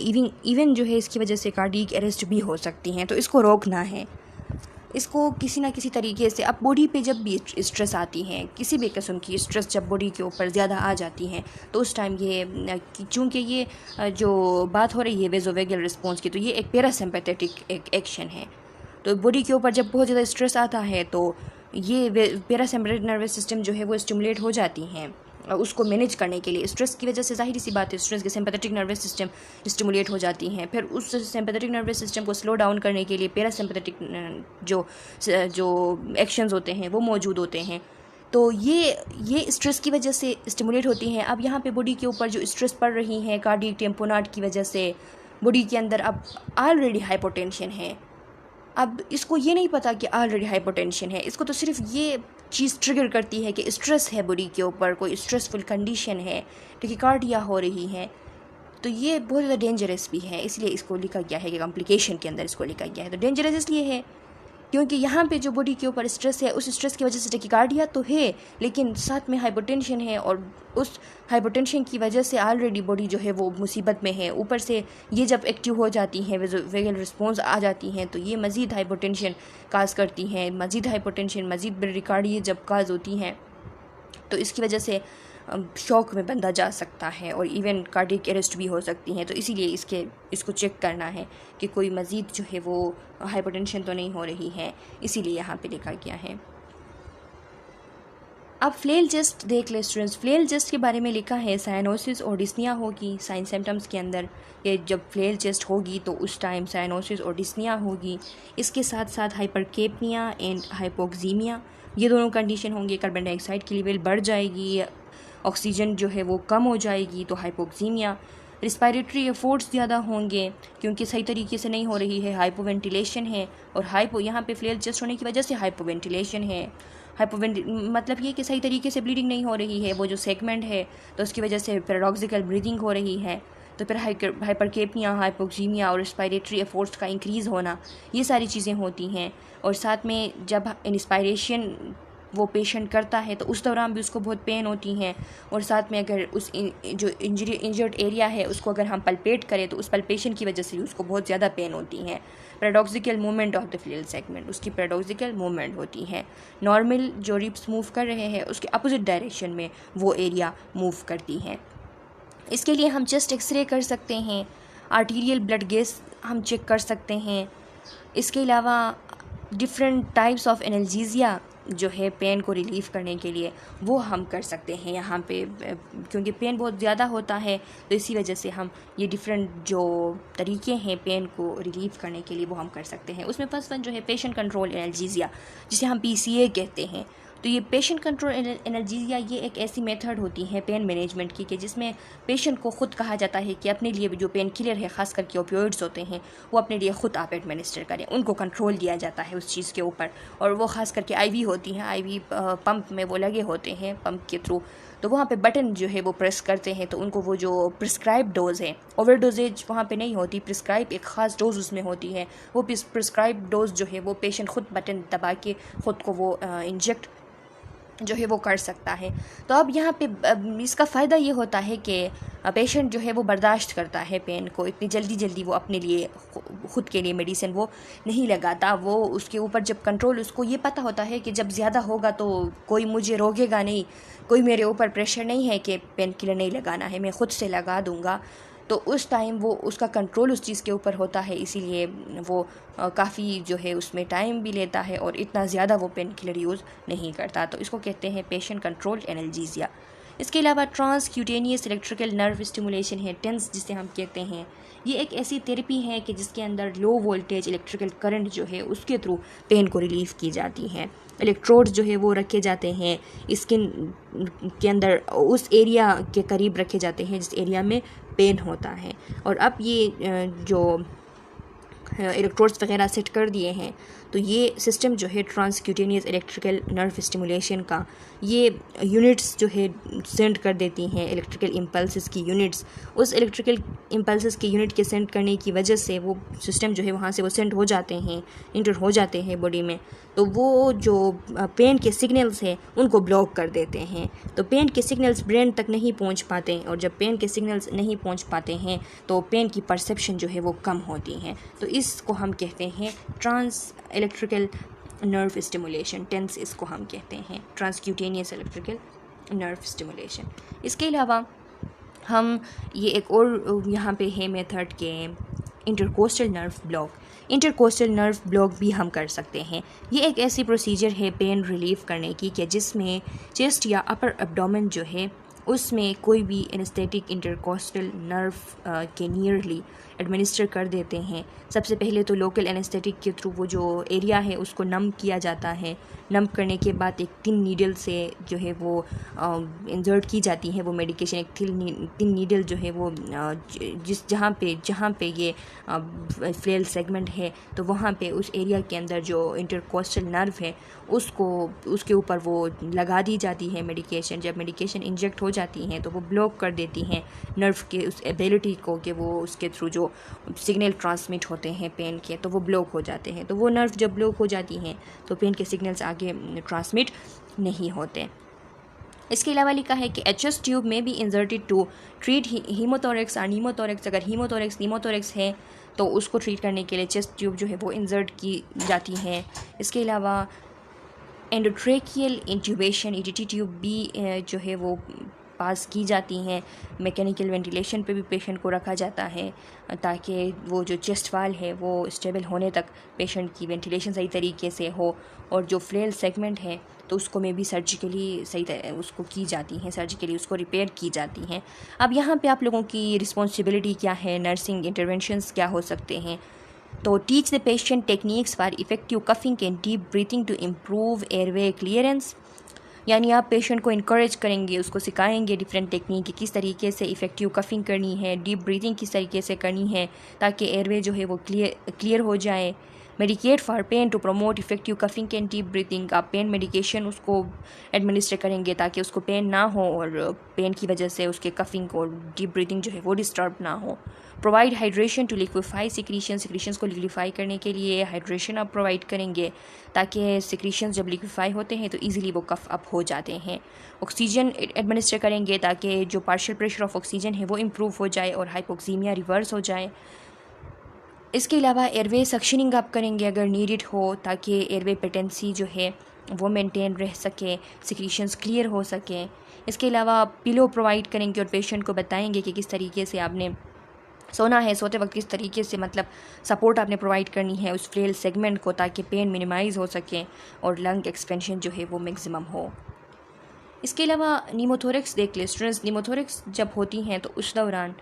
इवन जो है इसकी वजह से कार्डियक अरेस्ट भी हो सकती हैं। तो इसको रोकना है, इसको किसी ना किसी तरीके से। अब बॉडी पे जब भी स्ट्रेस आती है, किसी भी किस्म की स्ट्रेस जब बॉडी के ऊपर ज़्यादा आ जाती है तो उस टाइम ये, चूँकि ये जो बात हो रही है वेजोवेगल रिस्पॉन्स की, तो ये एक पैरासिम्पैथेटिक एक एक्शन है। तो बॉडी के ऊपर जब बहुत ज़्यादा स्ट्रेस आता है तो ये पैरासिम्पैथेटिक नर्वस सिस्टम जो है वो स्टिमुलेट हो जाती हैं उसको मैनेज करने के लिए। स्ट्रेस की वजह से जाहिर सी बात है स्ट्रेस के सिंपैथेटिक नर्वस सिस्टम स्टिमुलेट हो जाती हैं, फिर उस सिंपैथेटिक नर्वस सिस्टम को स्लो डाउन करने के लिए पैरासिम्पैथेटिक जो एक्शंस होते हैं वो मौजूद होते हैं। तो ये स्ट्रेस की वजह से स्टिमुलेट होती हैं। अब यहाँ पे बॉडी के ऊपर जो स्ट्रेस पड़ रही है कार्डियक टेम्पोनाट की वजह से, बॉडी के अंदर अब ऑलरेडी हाइपोटेंशन है, अब इसको ये नहीं पता कि ऑलरेडी हाइपोटेंशन है, इसको तो सिर्फ ये चीज़ ट्रिगर करती है कि स्ट्रेस है बॉडी के ऊपर, कोई स्ट्रेसफुल कंडीशन है, टैकीकार्डिया हो रही है। तो ये बहुत ज़्यादा डेंजरस भी है, इसलिए इसको लिखा गया है कि कॉम्प्लिकेशन के अंदर इसको लिखा गया है। तो डेंजरस इसलिए है क्योंकि यहाँ पे जो बॉडी के ऊपर स्ट्रेस है, उस स्ट्रेस की वजह से टैकीकार्डिया तो है, लेकिन साथ में हाइपोटेंशन है, और उस हाइपोटेंशन की वजह से ऑलरेडी बॉडी जो है वो मुसीबत में है। ऊपर से ये जब एक्टिव हो जाती हैं, वेगल रिस्पॉन्स आ जाती हैं, तो ये मज़ीद हाइपोटेंशन काज करती हैं। मज़ीद हाइपोटेंशन, मज़ीद ब्रेडिकार्डिया जब काज होती हैं, तो इसकी वजह से शॉक में बंदा जा सकता है और इवन कार्डियक अरेस्ट भी हो सकती हैं। तो इसीलिए इसको चेक करना है कि कोई मज़ीद जो है वो हाइपरटेंशन तो नहीं हो रही है, इसीलिए यहाँ पे लिखा गया है। अब फ्लेल जेस्ट देख ले स्टूडेंट्स। फ्लेल जेस्ट के बारे में लिखा है साइनोसिस और डिस्निया होगी साइन सिम्टम्स के अंदर। ये जब फ्लेल जेस्ट होगी तो उस टाइम साइनोसिस और डिस्निया होगी। इसके साथ साथ हाइपरकेपनिया एंड हाइपोक्सीमिया, ये दोनों कंडीशन होंगे। कार्बन डाइऑक्साइड की लेवल बढ़ जाएगी, ऑक्सीजन जो है वो कम हो जाएगी, तो हाइपोक्सीमिया। रिस्पायरेटरी एफर्ट्स ज़्यादा होंगे क्योंकि सही तरीके से नहीं हो रही है, हाइपोवेंटिलेशन है। और यहाँ पे फ्लेल जेस्ट होने की वजह से हाइपोवेंटिलेशन है। मतलब ये कि सही तरीके से ब्लीडिंग नहीं हो रही है, वो जो सेगमेंट है, तो उसकी वजह से पैराडॉक्सिकल ब्रीदिंग हो रही है। तो फिर हाइपरकेपनिया, हाइपोक्सीमिया और रिस्पायरेटरी एफर्ट्स का इंक्रीज़ होना, ये सारी चीज़ें होती हैं। और साथ में जब इंस्पायरेशन वो पेशेंट करता है तो उस दौरान भी उसको बहुत पेन होती हैं। और साथ में अगर उस जो इंजर्ड एरिया है उसको अगर हम पल्पेट करें तो उस पल्पेशन की वजह से उसको बहुत ज़्यादा पेन होती हैं। Paradoxical movement of the flail segment, उसकी पैराडॉक्सिकल मूवमेंट होती है। नॉर्मल जो रिब्स मूव कर रहे हैं उसके अपोजिट डायरेक्शन में वो एरिया मूव करती हैं। इसके लिए हम चेस्ट एक्सरे कर सकते हैं, आर्टीरियल ब्लड गैस हम चेक कर सकते हैं। इसके अलावा डिफरेंट टाइप्स ऑफ एनाल्जेसिया जो है पेन को रिलीफ़ करने के लिए, वो हम कर सकते हैं यहाँ पे, क्योंकि पेन बहुत ज़्यादा होता है, तो इसी वजह से हम ये डिफरेंट जो तरीके हैं पेन को रिलीफ़ करने के लिए वो हम कर सकते हैं। उसमें फर्स्ट वन जो है पेशेंट कंट्रोल एनाल्जेसिया, जिसे हम PCA कहते हैं। तो ये पेशेंट कंट्रोल एनाल्जेसिया ये एक ऐसी मेथड होती है पेन मैनेजमेंट की कि जिसमें पेशेंट को ख़ुद कहा जाता है कि अपने लिए जो पेन किलर है, ख़ास करके ओपियोइड्स होते हैं, वो अपने लिए ख़ुद आप एडमिनिस्टर करें। उनको कंट्रोल दिया जाता है उस चीज़ के ऊपर, और वो ख़ास करके IV होती हैं, IV पंप में वो लगे होते हैं, पंप के थ्रू। तो वहाँ पे बटन जो है वो प्रेस करते हैं, तो उनको वो जो प्रिस्क्राइब डोज़ है, ओवर डोजेज वहाँ पे नहीं होती, प्रिस्क्राइब एक ख़ास डोज़ उसमें होती है। वो प्रिस्क्राइब डोज़ जो है वो पेशेंट ख़ुद बटन दबा के ख़ुद को वो इंजेक्ट जो है वो कर सकता है। तो अब यहाँ पे इसका फ़ायदा ये होता है कि पेशेंट जो है वो बर्दाश्त करता है पेन को, इतनी जल्दी वो अपने लिए ख़ुद के लिए मेडिसिन वो नहीं लगाता। वो उसके ऊपर जब कंट्रोल, उसको ये पता होता है कि जब ज़्यादा होगा तो कोई मुझे रोकेगा नहीं, कोई मेरे ऊपर प्रेशर नहीं है कि पेन किलर नहीं लगाना है, मैं ख़ुद से लगा दूँगा। तो उस टाइम वो उसका कंट्रोल उस चीज़ के ऊपर होता है, इसीलिए वो काफ़ी जो है उसमें टाइम भी लेता है और इतना ज़्यादा वो पेन किलर यूज़ नहीं करता। तो इसको कहते हैं पेशेंट कंट्रोल एनाल्जेसिया। इसके अलावा ट्रांसक्यूटेनियस इलेक्ट्रिकल नर्व स्टिमुलेशन है, टेंस जिसे हम कहते हैं। ये एक ऐसी थेरेपी है कि जिसके अंदर लो वोल्टेज इलेक्ट्रिकल करंट जो है उसके थ्रू पेन को रिलीफ़ की जाती है। इलेक्ट्रोड्स जो है वो रखे जाते हैं स्किन के अंदर, उस एरिया के करीब रखे जाते हैं जिस एरिया में पेन होता है। और अब ये जो इलेक्ट्रोड्स वगैरह सेट कर दिए हैं, तो ये सिस्टम जो है ट्रांसक्यूटेनियस इलेक्ट्रिकल नर्व स्टिमुलेशन का, ये यूनिट्स जो है सेंड कर देती हैं, इलेक्ट्रिकल इम्पल्सेस की यूनिट्स। उस इलेक्ट्रिकल इम्पल्सेस की यूनिट के सेंड करने की वजह से वो सिस्टम जो है वहाँ से वो सेंड हो जाते हैं, इंटर हो जाते हैं बॉडी में। तो वो जो पेन के सिग्नल्स हैं उनको ब्लॉक कर देते हैं, तो पेन के सिग्नल्स ब्रेन तक नहीं पहुँच पाते, और जब पेन के सिग्नल्स नहीं पहुँच पाते हैं तो पेन की परसेप्शन जो है वो कम होती हैं। तो इसको हम कहते हैं trans electrical nerve stimulation, TENS इसको हम कहते हैं, ट्रांसक्यूटेनियस इलेक्ट्रिकल नर्व स्टिमुलेशन। इसके अलावा हम ये एक और यहाँ पे है मेथड के intercostal nerve block. Intercostal nerve block भी हम कर सकते हैं। ये एक ऐसी प्रोसीजर है पेन रिलीफ करने की कि जिसमें चेस्ट या अपर एब्डोमेन जो है उसमें कोई भी एनेस्थेटिक इंटरकोस्टल नर्व के नियरली एडमिनिस्टर कर देते हैं। सबसे पहले तो लोकल एनेस्थेटिक के थ्रू वो जो एरिया है उसको नम किया जाता है। नम करने के बाद एक थिन नीडल से जो है वो इंसर्ट की जाती है वो मेडिकेशन। एक थिन नीडल जो है वो जहाँ पे ये फ्लेल सेगमेंट है तो वहाँ पे उस एरिया के अंदर जो इंटरकोस्टल नर्व है उसके ऊपर वो लगा दी जाती है मेडिकेशन। जब मेडिकेशन इंजेक्ट हो जाती हैं तो वो ब्लॉक कर देती हैं नर्व के उस एबिलिटी को कि वो उसके थ्रू जो सिग्नल ट्रांसमिट होते हैं पेन के, तो वो ब्लॉक हो जाते हैं। तो वो नर्व जब ब्लॉक हो जाती हैं तो पेन के सिग्नल्स आगे ट्रांसमिट नहीं होते। इसके अलावा लिखा है कि एचएस ट्यूब में बी इंसर्टेड टू ट्रीट हीमोथोरेक्स और नीमोथोरेक्स। अगर नीमोथोरेक्स है तो उसको ट्रीट करने के लिए चेस्ट ट्यूब जो है वो इंसर्ट की जाती है। इसके अलावा एंडोट्रेकियल इंट्यूबेशन ईटीटी ट्यूब भी जो है वो पास की जाती हैं। मैकेनिकल वेंटिलेशन पे भी पेशेंट को रखा जाता है ताकि वो जो चेस्ट वाल है वो स्टेबल होने तक पेशेंट की वेंटिलेशन सही तरीके से हो, और जो फ्लेल सेगमेंट है तो उसको में भी सर्जिकली उसको की जाती हैं, सर्जिकली उसको रिपेयर की जाती हैं। अब यहाँ पे आप लोगों की रिस्पॉन्सिबिलिटी क्या है, नर्सिंग इंटरवेंशंस क्या हो सकते हैं। तो teach the patient techniques for effective coughing and deep breathing to improve airway clearance. यानी आप पेशेंट को इनकरेज करेंगे, उसको सिखाएंगे डिफरेंट टेक्निक किस तरीके से इफ़ेक्टिव कफिंग करनी है, डीप ब्रीथिंग किस तरीके से करनी है ताकि एयरवे जो है वो क्लियर हो जाए। Medicate for pain to promote effective coughing and deep breathing. आप पेन मेडिकेशन उसको एडमिनिस्टर करेंगे ताकि उसको पेन ना हो और पेन की वजह से उसके कफिंग और डीप ब्रीथिंग जो है वो डिस्टर्ब ना हो। Provide hydration to liquefy secretions को लिक्विफाई करने के लिए हाइड्रेशन आप प्रोवाइड करेंगे ताकि सिक्रीशंस जब लिक्विफाई होते हैं तो ईजिली वो कफ अप हो जाते हैं। ऑक्सीजन एडमिनिस्टर करेंगे ताकि जो पार्शियल प्रेशर ऑफ ऑक्सीजन है वो इम्प्रूव हो जाए और हाइपोक्सीमिया रिवर्स हो जाए। इसके अलावा एयरवे सक्शनिंग आप करेंगे अगर नीडेड हो ताकि एयरवे पेटेंसी जो है वो मेंटेन रह सके, सिक्रीशंस क्लियर हो सके। इसके अलावा पिलो प्रोवाइड करेंगे और पेशेंट को बताएंगे कि किस तरीके से आपने सोना है, सोते वक्त किस तरीके से मतलब सपोर्ट आपने प्रोवाइड करनी है उस फ्लेल सेगमेंट को ताकि पेन मिनिमाइज़ हो सके और लंग एक्सपेंशन जो है वो मैक्सिमम हो। इसके अलावा नीमोथोरेक्स देख ले स्टूडेंट्स, नीमोथोरेक्स जब होती हैं तो उस दौरान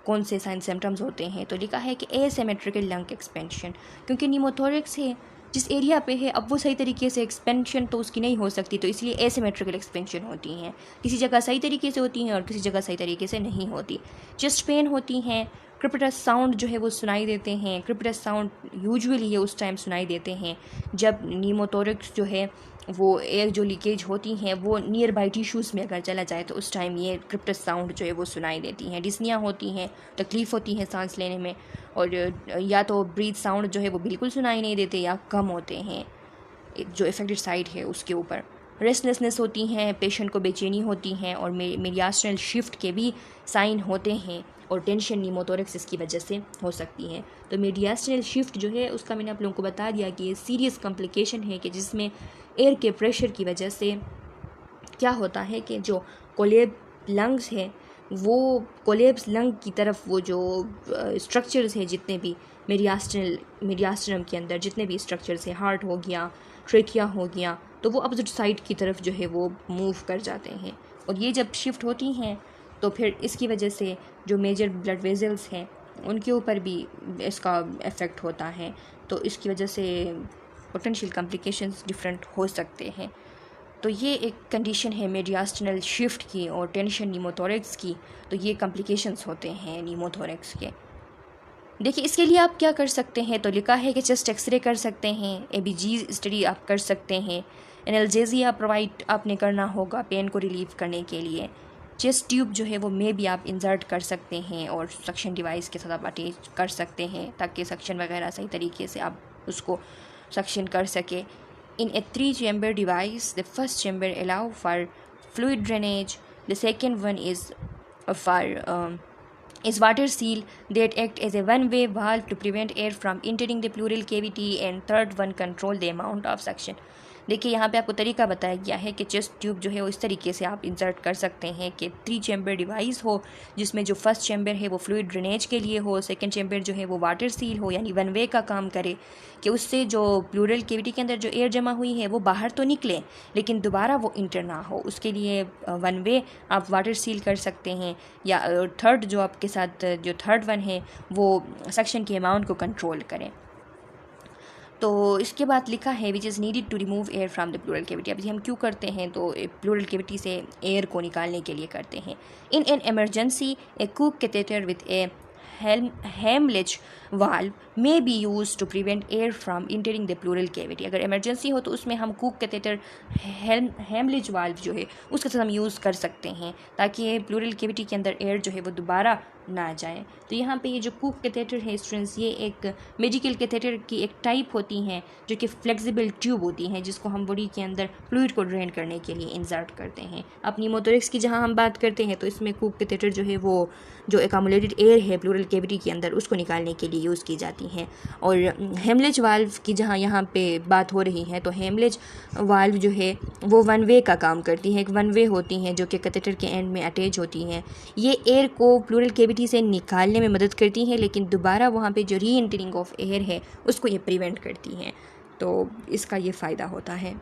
कौन से साइन सिम्टम्स होते हैं। तो लिखा है कि एसिमेट्रिकल लंग एक्सपेंशन, क्योंकि नीमोथोरेक्स है जिस एरिया पे है अब वो सही तरीके से एक्सपेंशन तो उसकी नहीं हो सकती, तो इसलिए एसिमेट्रिकल एक्सपेंशन होती हैं। किसी जगह सही तरीके से होती हैं और किसी जगह सही तरीके से नहीं होती। चेस्ट पेन होती हैं, क्रिपिटस साउंड जो है वो सुनाई देते हैं। क्रिपिटस साउंड यूजुअली ये उस टाइम सुनाई देते हैं जब नीमोथोरेक्स जो है वो एयर जो लीकेज होती हैं वो नियर बाई टिश्यूज़ में अगर चला जाए तो उस टाइम ये क्रिप्टस साउंड जो है वो सुनाई देती हैं। डिस्निया होती हैं, तकलीफ़ होती है सांस लेने में, और या तो ब्रीथ साउंड जो है वो बिल्कुल सुनाई नहीं देते या कम होते हैं जो इफेक्टेड साइड है उसके ऊपर। रेस्टलेसनेस होती हैं, पेशेंट को बेचैनी होती हैं और मीडियास्ट्रल शिफ्ट के भी साइन होते हैं और टेंशन नीमोथोरेक्स की वजह से हो सकती है। तो मीडियास्ट्रल शिफ्ट जो है उसका मैंने आप लोगों को बता दिया कि ये सीरियस कॉम्प्लिकेशन है कि जिसमें एयर के प्रेशर की वजह से क्या होता है कि जो कोलेब लंग्स है वो कोलेब्स लंग की तरफ वो जो स्ट्रक्चर्स हैं जितने भी मीडियास्ट्रम के अंदर जितने भी स्ट्रक्चर्स हैं, हार्ट हो गया, ट्रेकिया हो गया, तो वो अपोजिट साइड की तरफ जो है वो मूव कर जाते हैं। और ये जब शिफ्ट होती हैं तो फिर इसकी वजह से जो मेजर ब्लड वेजल्स हैं उनके ऊपर भी इसका इफ़ेक्ट होता है, तो इसकी वजह से पोटेंशियल कॉम्प्लिकेशंस डिफरेंट हो सकते हैं। तो ये एक कंडीशन है मीडियास्ट्रल शिफ्ट की और टेंशन नीमोथोरेक्स की, तो ये कॉम्प्लिकेशंस होते हैं नीमोथोरेक्स के। देखिए इसके लिए आप क्या कर सकते हैं, तो लिखा है कि चेस्ट एक्सरे कर सकते हैं, एबीजी स्टडी आप कर सकते हैं, एनाल्जेसिया प्रोवाइड आपने करना होगा पेन को रिलीव करने के लिए। चेस्ट ट्यूब जो है वो में भी आप इंसर्ट कर सकते हैं और सक्शन डिवाइस के साथ आप अटैच कर सकते हैं ताकि सक्शन वगैरह सही तरीके से आप उसको सक्शन कर सके। In a 3-chamber device, the first chamber allow for fluid drainage. The second one is water seal that act as a one-way valve to prevent air from entering the pleural cavity, and third one control the amount of suction. देखिए यहाँ पे आपको तरीका बताया गया है कि chest tube जो है वो इस तरीके से आप इंसर्ट कर सकते हैं कि 3 चैम्बर डिवाइस हो जिसमें जो फर्स्ट चैम्बर है वो फ्लूइड ड्रेनेज के लिए हो, सेकंड चैम्बर जो है वो वाटर सील हो यानी वन वे का काम करे कि उससे जो प्लूरल कैविटी के अंदर जो एयर जमा हुई है वो बाहर तो निकले लेकिन दोबारा वो इंटर ना हो, उसके लिए वन वे आप वाटर सील कर सकते हैं। या थर्ड जो आपके साथ जो थर्ड वन है वो सक्शन के अमाउंट को कंट्रोल करें। तो इसके बाद लिखा है which is needed to remove air from the pleural cavity. अभी हम क्यों करते हैं, तो प्लूरल कैविटी से एयर को निकालने के लिए करते हैं। In an emergency a Cook catheter with a Heimlich valve may be used to prevent air from entering the pleural cavity. अगर इमरजेंसी हो तो उसमें हम कूक कैथेटर हेमलिच वाल्व जो है उसके साथ हम यूज़ कर सकते हैं ताकि प्लूरल कैविटी के अंदर एयर जो है वो दोबारा ना जाए। तो यहाँ पे ये जो कूक कैथेटर है स्टूडेंट्स, ये एक मेडिकल कैथेटर की एक टाइप होती हैं जो कि फ्लेक्सिबल ट्यूब होती हैं जिसको हम बॉडी के अंदर फ्लूइड को ड्रेन करने के लिए इंसर्ट करते हैं। अपनी न्यूमोथोरैक्स की जहाँ हम बात करते हैं तो इसमें कूक कैथेटर जो है वो जो एक्यूमुलेटेड एयर है प्लूरल कैविटी के अंदर उसको निकालने के लिए यूज़ की जाती हैं। और हेमलिच वाल्व की जहाँ यहाँ पे बात हो रही है तो हेमलिच वाल्व जो है वो वन वे का काम करती है, एक वन वे होती हैं जो कि कैथेटर के एंड में अटैच होती हैं। ये एयर को प्लूरल कैविटी से निकालने में मदद करती हैं लेकिन दोबारा वहाँ पे जो री एंटरिंग ऑफ एयर है उसको ये प्रिवेंट करती हैं। तो इसका ये फ़ायदा होता है।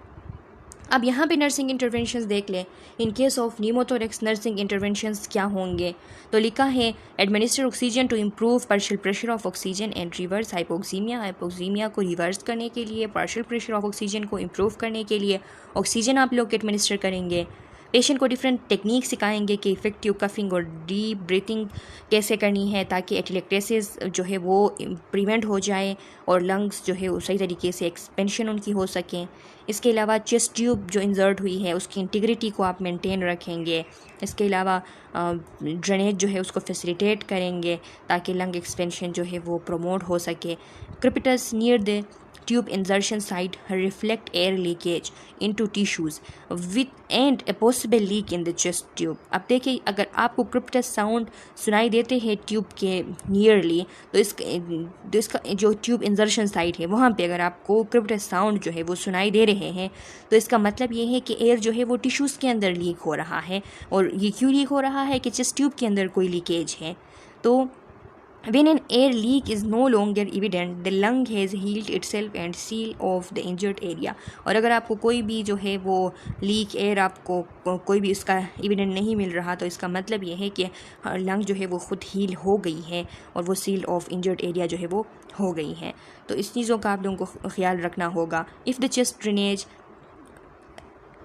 अब यहाँ पे नर्सिंग इंटरवेंशंस देख लें। In case of pneumothorax nursing interventions क्या होंगे, तो लिखा है administer oxygen to improve partial pressure of oxygen and reverse hypoxemia. Hypoxemia को रिवर्स करने के लिए, पार्शियल प्रेशर ऑफ ऑक्सीजन को इम्प्रूव करने के लिए ऑक्सीजन आप लोग एडमिनिस्टर करेंगे। पेशेंट को डिफरेंट टेक्निक सिखाएंगे कि इफेक्टिव कफिंग और डीप ब्रीथिंग कैसे करनी है ताकि एटिलेक्टेसिस जो है वो प्रिवेंट हो जाए और लंग्स जो है वो सही तरीके से एक्सपेंशन उनकी हो सकें। इसके अलावा चेस्ट ट्यूब जो इंसर्ट हुई है उसकी इंटीग्रिटी को आप मेंटेन रखेंगे। इसके अलावा ड्रेनेज जो है उसको फैसिलिटेट करेंगे ताकि लंग एक्सपेंशन जो है वो प्रमोट हो सके। Crepitus near the tube insertion site reflect air leakage into tissues with and a possible leak in the chest tube। अब देखिए अगर आपको क्रिप्टस साउंड सुनाई देते हैं ट्यूब के नियरली तो इसका जो ट्यूब इंसर्शन साइट है वहाँ पे अगर आपको क्रिप्टस साउंड जो है वो सुनाई दे रहे हैं तो इसका मतलब ये है कि एयर जो है वो टिश्यूज़ के अंदर लीक हो रहा है। और ये क्यों लीक हो रहा है कि चेस्ट ट्यूब के अंदर कोई लीकेज है। तो when an air leak is no longer evident, the lung has healed itself and sealed off the injured area। और अगर आपको कोई भी जो है वो लीक एयर आपको कोई भी उसका एविडेंट नहीं मिल रहा तो इसका मतलब ये है कि लंग जो है वो खुद हील हो गई है और वो सील ऑफ इंजर्ड एरिया जो है वो हो गई है। तो इस चीज़ों का आप लोगों को ख्याल रखना होगा। If the chest drainage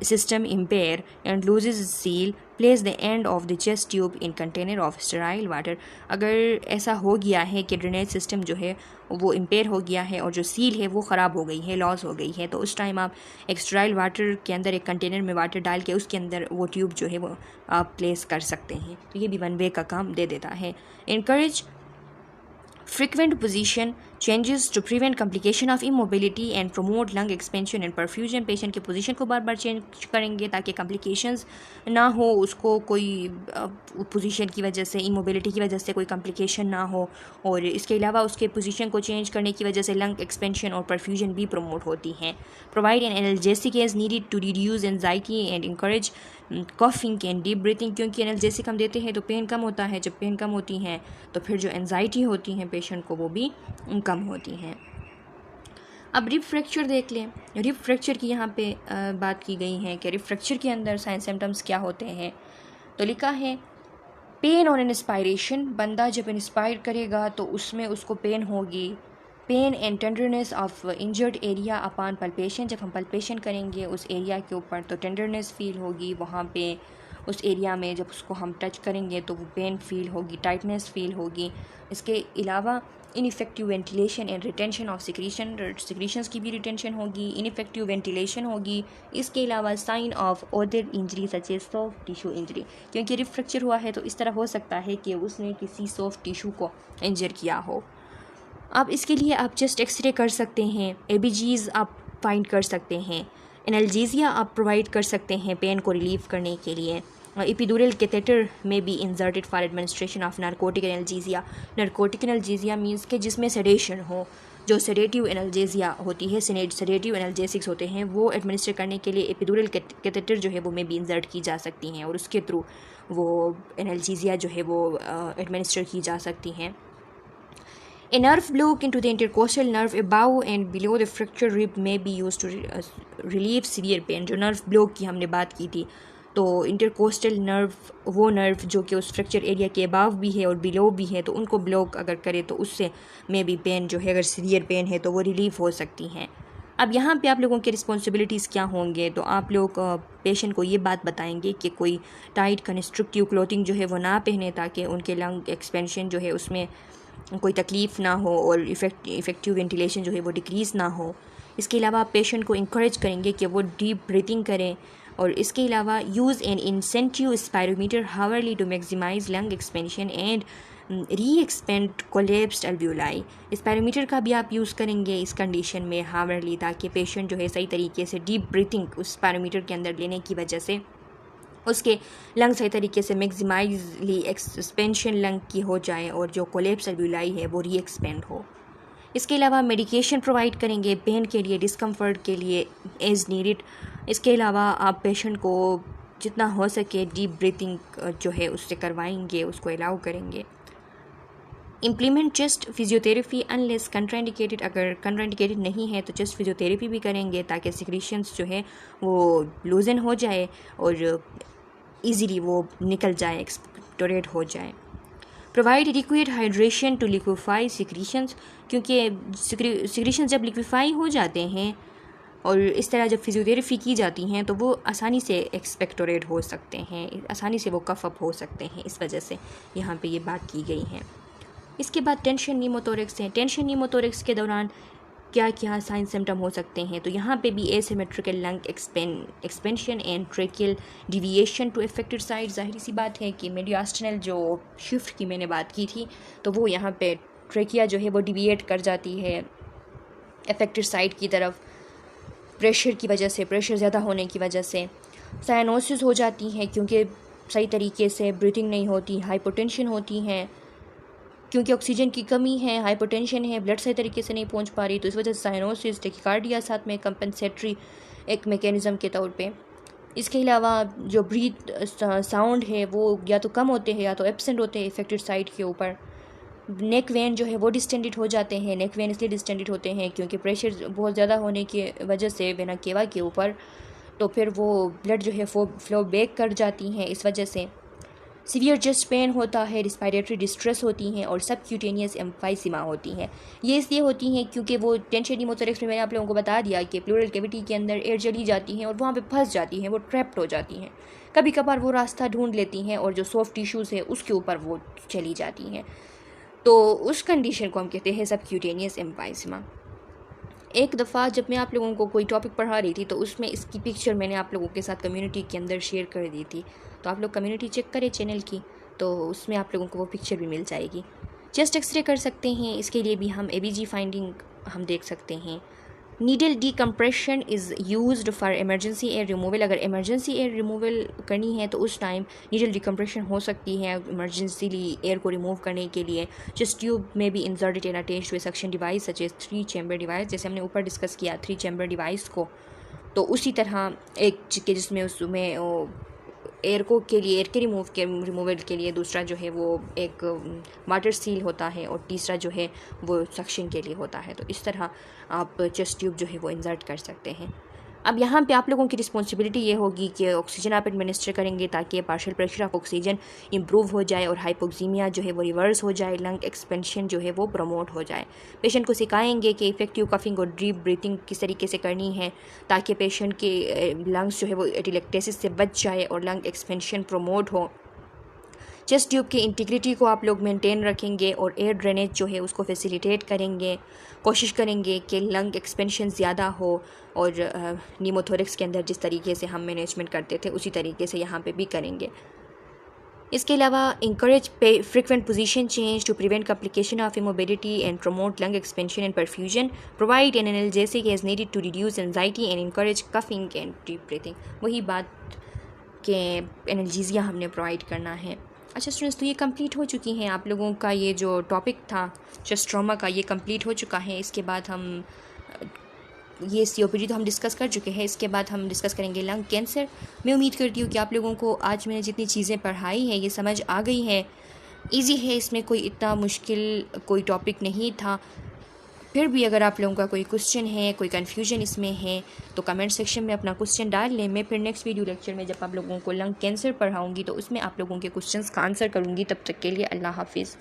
system impair and loses its seal, place the end of the chest tube in container of sterile water। अगर ऐसा हो गया है कि ड्रेनेज सिस्टम जो है वो इम्पेयर हो गया है और जो सील है वो ख़राब हो गई है, लॉस हो गई है, तो उस टाइम आप एक स्टेराइल वाटर के अंदर एक कंटेनर में वाटर डाल के उसके अंदर वो ट्यूब जो है वो आप प्लेस कर सकते हैं। तो ये भी वन वे का काम दे देता है। Encourage frequent position changes to prevent complication of immobility and promote lung expansion and perfusion। Patient के पोजीशन को बार बार चेंज करेंगे ताकि कॉम्प्लिकेशंस ना हो, उसको कोई पोजीशन की वजह से, इमोबिलिटी की वजह से कोई कॉम्प्लिकेशन ना हो। और इसके अलावा उसके पोजीशन को चेंज करने की वजह से लंग एक्सपेंशन और परफ्यूजन भी प्रमोट होती हैं। Provide an analgesic as needed to reduce anxiety and encourage coughing and deep breathing. क्योंकि एनाल्जेसिक हम देते हैं तो पेन कम होता है, जब पेन कम होती हैं तो फिर जो एंजाइटी होती हैं पेशेंट को वो भी कम होती हैं। अब रिब फ्रैक्चर देख लें। रिब फ्रैक्चर की यहाँ पे बात की गई है कि रिब फ्रैक्चर के अंदर साइन सिम्टम्स क्या होते हैं। तो लिखा है पेन और इंस्पायरेशन। बंदा जब इंस्पायर करेगा तो उसमें उसको पेन होगी। Pain and tenderness of injured area upon palpation. जब हम पल्पेशन करेंगे उस एरिया के ऊपर तो टेंडरनेस फील होगी वहाँ पे उस एरिया में। जब उसको हम टच करेंगे तो वो पेन फील होगी, टाइटनेस फील होगी। इसके अलावा ineffective ventilation and retention of secretions की भी रिटेंशन होगी, इनइफेक्टिव वेंटिलेशन होगी। इसके अलावा sign of other injury such as soft tissue injury. क्योंकि रिब फ्रैक्चर हुआ है तो इस तरह हो सकता है कि उसने किसी सॉफ्ट टिश्यू को इंजर किया हो। अब इसके लिए आप चेस्ट एक्सरे कर सकते हैं, एबीजीज आप फाइंड कर सकते हैं, एनाल्जेसिया आप प्रोवाइड कर सकते हैं पेन को रिलीव करने के लिए। एपिड्यूरल कैथेटर में be inserted for administration of narcotic analgesia. Narcotic analgesia means के जिसमें सेडेशन हो। जो सेडेटिव एनाल्जेसिया होती है, सेडेटिव एनाल्जेसिक्स होते हैं, वो एडमिनिस्टर करने के लिए एपिड्यूरल कैथेटर जो है वो में भी इंसर्ट की जा सकती हैं और उसके थ्रू वो एनाल्जेसिया जो है वो एडमिनिस्टर की जा सकती हैं। A nerve block into the intercostal nerve above and below the fractured rib may be used to relieve severe pain। जो नर्व ब्लॉक की हमने बात की थी तो इंटरकोस्टल नर्व वो नर्व जो कि उस फ्रैक्चर एरिया के अबाव भी है और बिलो भी है तो उनको ब्लॉक अगर करे तो उससे में भी पेन जो है, अगर सीवियर पेन है तो वो रिलीफ हो सकती हैं। अब यहाँ पे आप लोगों की रिस्पॉन्सिबिलिटीज़ क्या होंगे, तो आप लोग पेशेंट को ये बात बताएंगे कि कोई टाइट कंस्ट्रक्टिव क्लोथिंग जो है वो ना पहने ताकि उनके लंग एक्सपेंशन जो है उसमें कोई तकलीफ़ ना हो और इफ़ेक्टिव वेंटिलेशन जो है वो डिक्रीज़ ना हो। इसके अलावा आप पेशेंट को इंकरेज करेंगे कि वो डीप ब्रीथिंग करें, और इसके अलावा use an incentive spirometer hourly to maximise lung expansion and re expand collapsed alveoli. Spirometer का भी आप यूज़ करेंगे इस कंडीशन में हावरली, ताकि पेशेंट जो है सही तरीके से डीप ब्रीथिंग उस स्पायरोमीटर के अंदर लेने की वजह से उसके लंग सही तरीके से मैक्सिमाइजली एक्सपेंशन लंग की हो जाए और जो कोलेप्स अल्वियोलाई है वो री एक्सपेंड हो। इसके अलावा मेडिकेशन प्रोवाइड करेंगे पेन के लिए, डिस्कम्फर्ट के लिए एज नीडेड। इसके अलावा आप पेशेंट को जितना हो सके डीप ब्रीथिंग जो है उससे करवाएंगे, उसको अलाउ करेंगे। Implement chest physiotherapy unless contraindicated, अगर कंट्राइंडिकेटेड नहीं है तो चेस्ट फिजियोथेरेपी भी करेंगे ताकि सिक्रीशंस जो है वो लूजन हो जाए और ईज़िली वो निकल जाए, एक्सपेक्टोरेट हो जाए। Provide adequate hydration to liquefy secretions, क्योंकि सिक्रीशंस जब लिक्विफाई हो जाते हैं और इस तरह जब फिजियोथेरेपी की जाती हैं तो वो आसानी से एक्सपेक्टोरेट हो सकते हैं, आसानी से वो कफ अप हो सकते हैं, इस वजह से यहाँ पे ये बात की गई है। इसके बाद टेंशन नीमोथोरेक्स है। टेंशन नीमोथोरेक्स के दौरान क्या क्या साइन सिम्टम हो सकते हैं, तो यहाँ पे भी asymmetrical lung expansion and tracheal deviation to affected side. जाहिर सी बात है कि मीडियास्टनल जो शिफ्ट की मैंने बात की थी तो वो यहाँ पे ट्रेकिया जो है वो डिविएट कर जाती है अफेक्टेड साइड की तरफ, प्रेशर की वजह से, प्रेशर ज़्यादा होने की वजह से। साइनोसिस हो जाती है क्योंकि सही तरीके से ब्रीथिंग नहीं होती। हाइपोटेंशन होती हैं क्योंकि ऑक्सीजन की कमी है, हाइपोटेंशन है, ब्लड सही तरीके से नहीं पहुंच पा रही, तो इस वजह से साइनोसिस, टेकिकार्डिया साथ में कंपनसेटरी एक मैकेनिज़्म के तौर पे। इसके अलावा जो ब्रीथ साउंड है वो या तो कम होते हैं या तो एब्सेंट होते हैं इफेक्टेड साइड के ऊपर। नेक वेन जो है वो डिस्टेंडेड हो जाते हैं। नेक वेन इसलिए डिस्टेंडेड होते हैं क्योंकि प्रेशर बहुत ज़्यादा होने की वजह से वेना केवा के ऊपर, तो फिर वो ब्लड जो है फ्लो बैक कर जाती हैं, इस वजह से। सीवियर चेस्ट पेन होता है, रिस्पायरेटरी डिस्ट्रेस होती हैं और सब क्यूटेनियस एम्फाइसीमा होती हैं। ये इसलिए होती हैं क्योंकि वो टेंशन नीमोथोरेक्स में मैंने आप लोगों को बता दिया कि प्लूरल कैविटी के अंदर एयर चली जाती हैं और वहाँ पे फंस जाती हैं, वो ट्रैप्ड हो जाती हैं। कभी कभार वो रास्ता ढूंढ लेती हैं और जो सॉफ्ट टिश्यूज़ है उसके ऊपर वो चली जाती हैं, तो उस कंडीशन को हम कहते हैं सब क्यूटेनियस एम्फाइसीमा। एक दफ़ा जब मैं आप लोगों को कोई टॉपिक पढ़ा रही थी तो उसमें इसकी पिक्चर मैंने आप लोगों के साथ कम्युनिटी के अंदर शेयर कर दी थी, तो आप लोग कम्युनिटी चेक करें चैनल की, तो उसमें आप लोगों को वो पिक्चर भी मिल जाएगी। चेस्ट एक्सरे कर सकते हैं, इसके लिए भी हम एबीजी फाइंडिंग हम देख सकते हैं। Needle decompression is used for emergency air removal. अगर इमरजेंसी एयर रिमूवल करनी है तो उस टाइम नीडल डीकम्प्रेशन हो सकती है इमरजेंसीली एयर को रिमूव करने के लिए। चेस्ट ट्यूब में भी inserted and attached to a suction device such as 3 chamber device, जैसे हमने ऊपर डिस्कस किया 3 चैम्बर डिवाइस को, तो उसी तरह एक जिसमें उसमें एयर को के लिए, एयर के रिमूवल के लिए दूसरा जो है वो एक वाटर सील होता है और तीसरा जो है वो सक्शन के लिए होता है। तो इस तरह आप चेस्ट ट्यूब जो है वो इंसर्ट कर सकते हैं। अब यहाँ पे आप लोगों की रिस्पॉन्सिबिलिटी ये होगी कि ऑक्सीजन आप एडमिनिस्टर करेंगे ताकि partial pressure of oxygen improve हो जाए और हाइपोक्सीमिया जो है वो रिवर्स हो जाए, लंग एक्सपेंशन जो है वो प्रमोट हो जाए। पेशेंट को सिखाएंगे कि इफेक्टिव कफिंग और डीप ब्रीथिंग किस तरीके से करनी है ताकि पेशेंट के लंग्स जो है वो एटिलेक्टेसिस से बच जाए और लंग एक्सपेंशन प्रमोट हो। चेस्ट ट्यूब की इंटीग्रिटी को आप लोग मेंटेन रखेंगे और एयर ड्रेनेज जो है उसको फैसिलिटेट करेंगे। कोशिश करेंगे कि लंग एक्सपेंशन ज़्यादा हो और नीमोथोरेक्स के अंदर जिस तरीके से हम मैनेजमेंट करते थे उसी तरीके से यहाँ पे भी करेंगे। इसके अलावा encourage frequent position change to prevent complication of immobility and promote lung expansion and perfusion. Provide an analgesic as needed to reduce anxiety and encourage coughing and deep breathing. वही बात के एनाल्जेसिया हमने प्रोवाइड करना है। अच्छा students, तो ये complete हो चुकी हैं आप लोगों का ये जो टॉपिक था चेस्ट ट्रॉमा का, ये कंप्लीट हो चुका है। इसके बाद हम ये COPD तो हम डिस्कस कर चुके हैं, इसके बाद हम डिस्कस करेंगे लंग कैंसर। मैं उम्मीद करती हूँ कि आप लोगों को आज मैंने जितनी चीज़ें पढ़ाई हैं ये समझ आ गई हैं, ईजी है, इसमें कोई इतना मुश्किल कोई टॉपिक नहीं था। फिर भी अगर आप लोगों का कोई क्वेश्चन है, कोई कन्फ्यूजन इसमें है तो कमेंट सेक्शन में अपना क्वेश्चन डाल लें। मैं फिर नेक्स्ट वीडियो लेक्चर में जब आप लोगों को लंग कैंसर पढ़ाऊँगी तो उसमें आप लोगों के क्वेश्चंस का आंसर करूँगी। तब तक के लिए अल्लाह हाफिज़।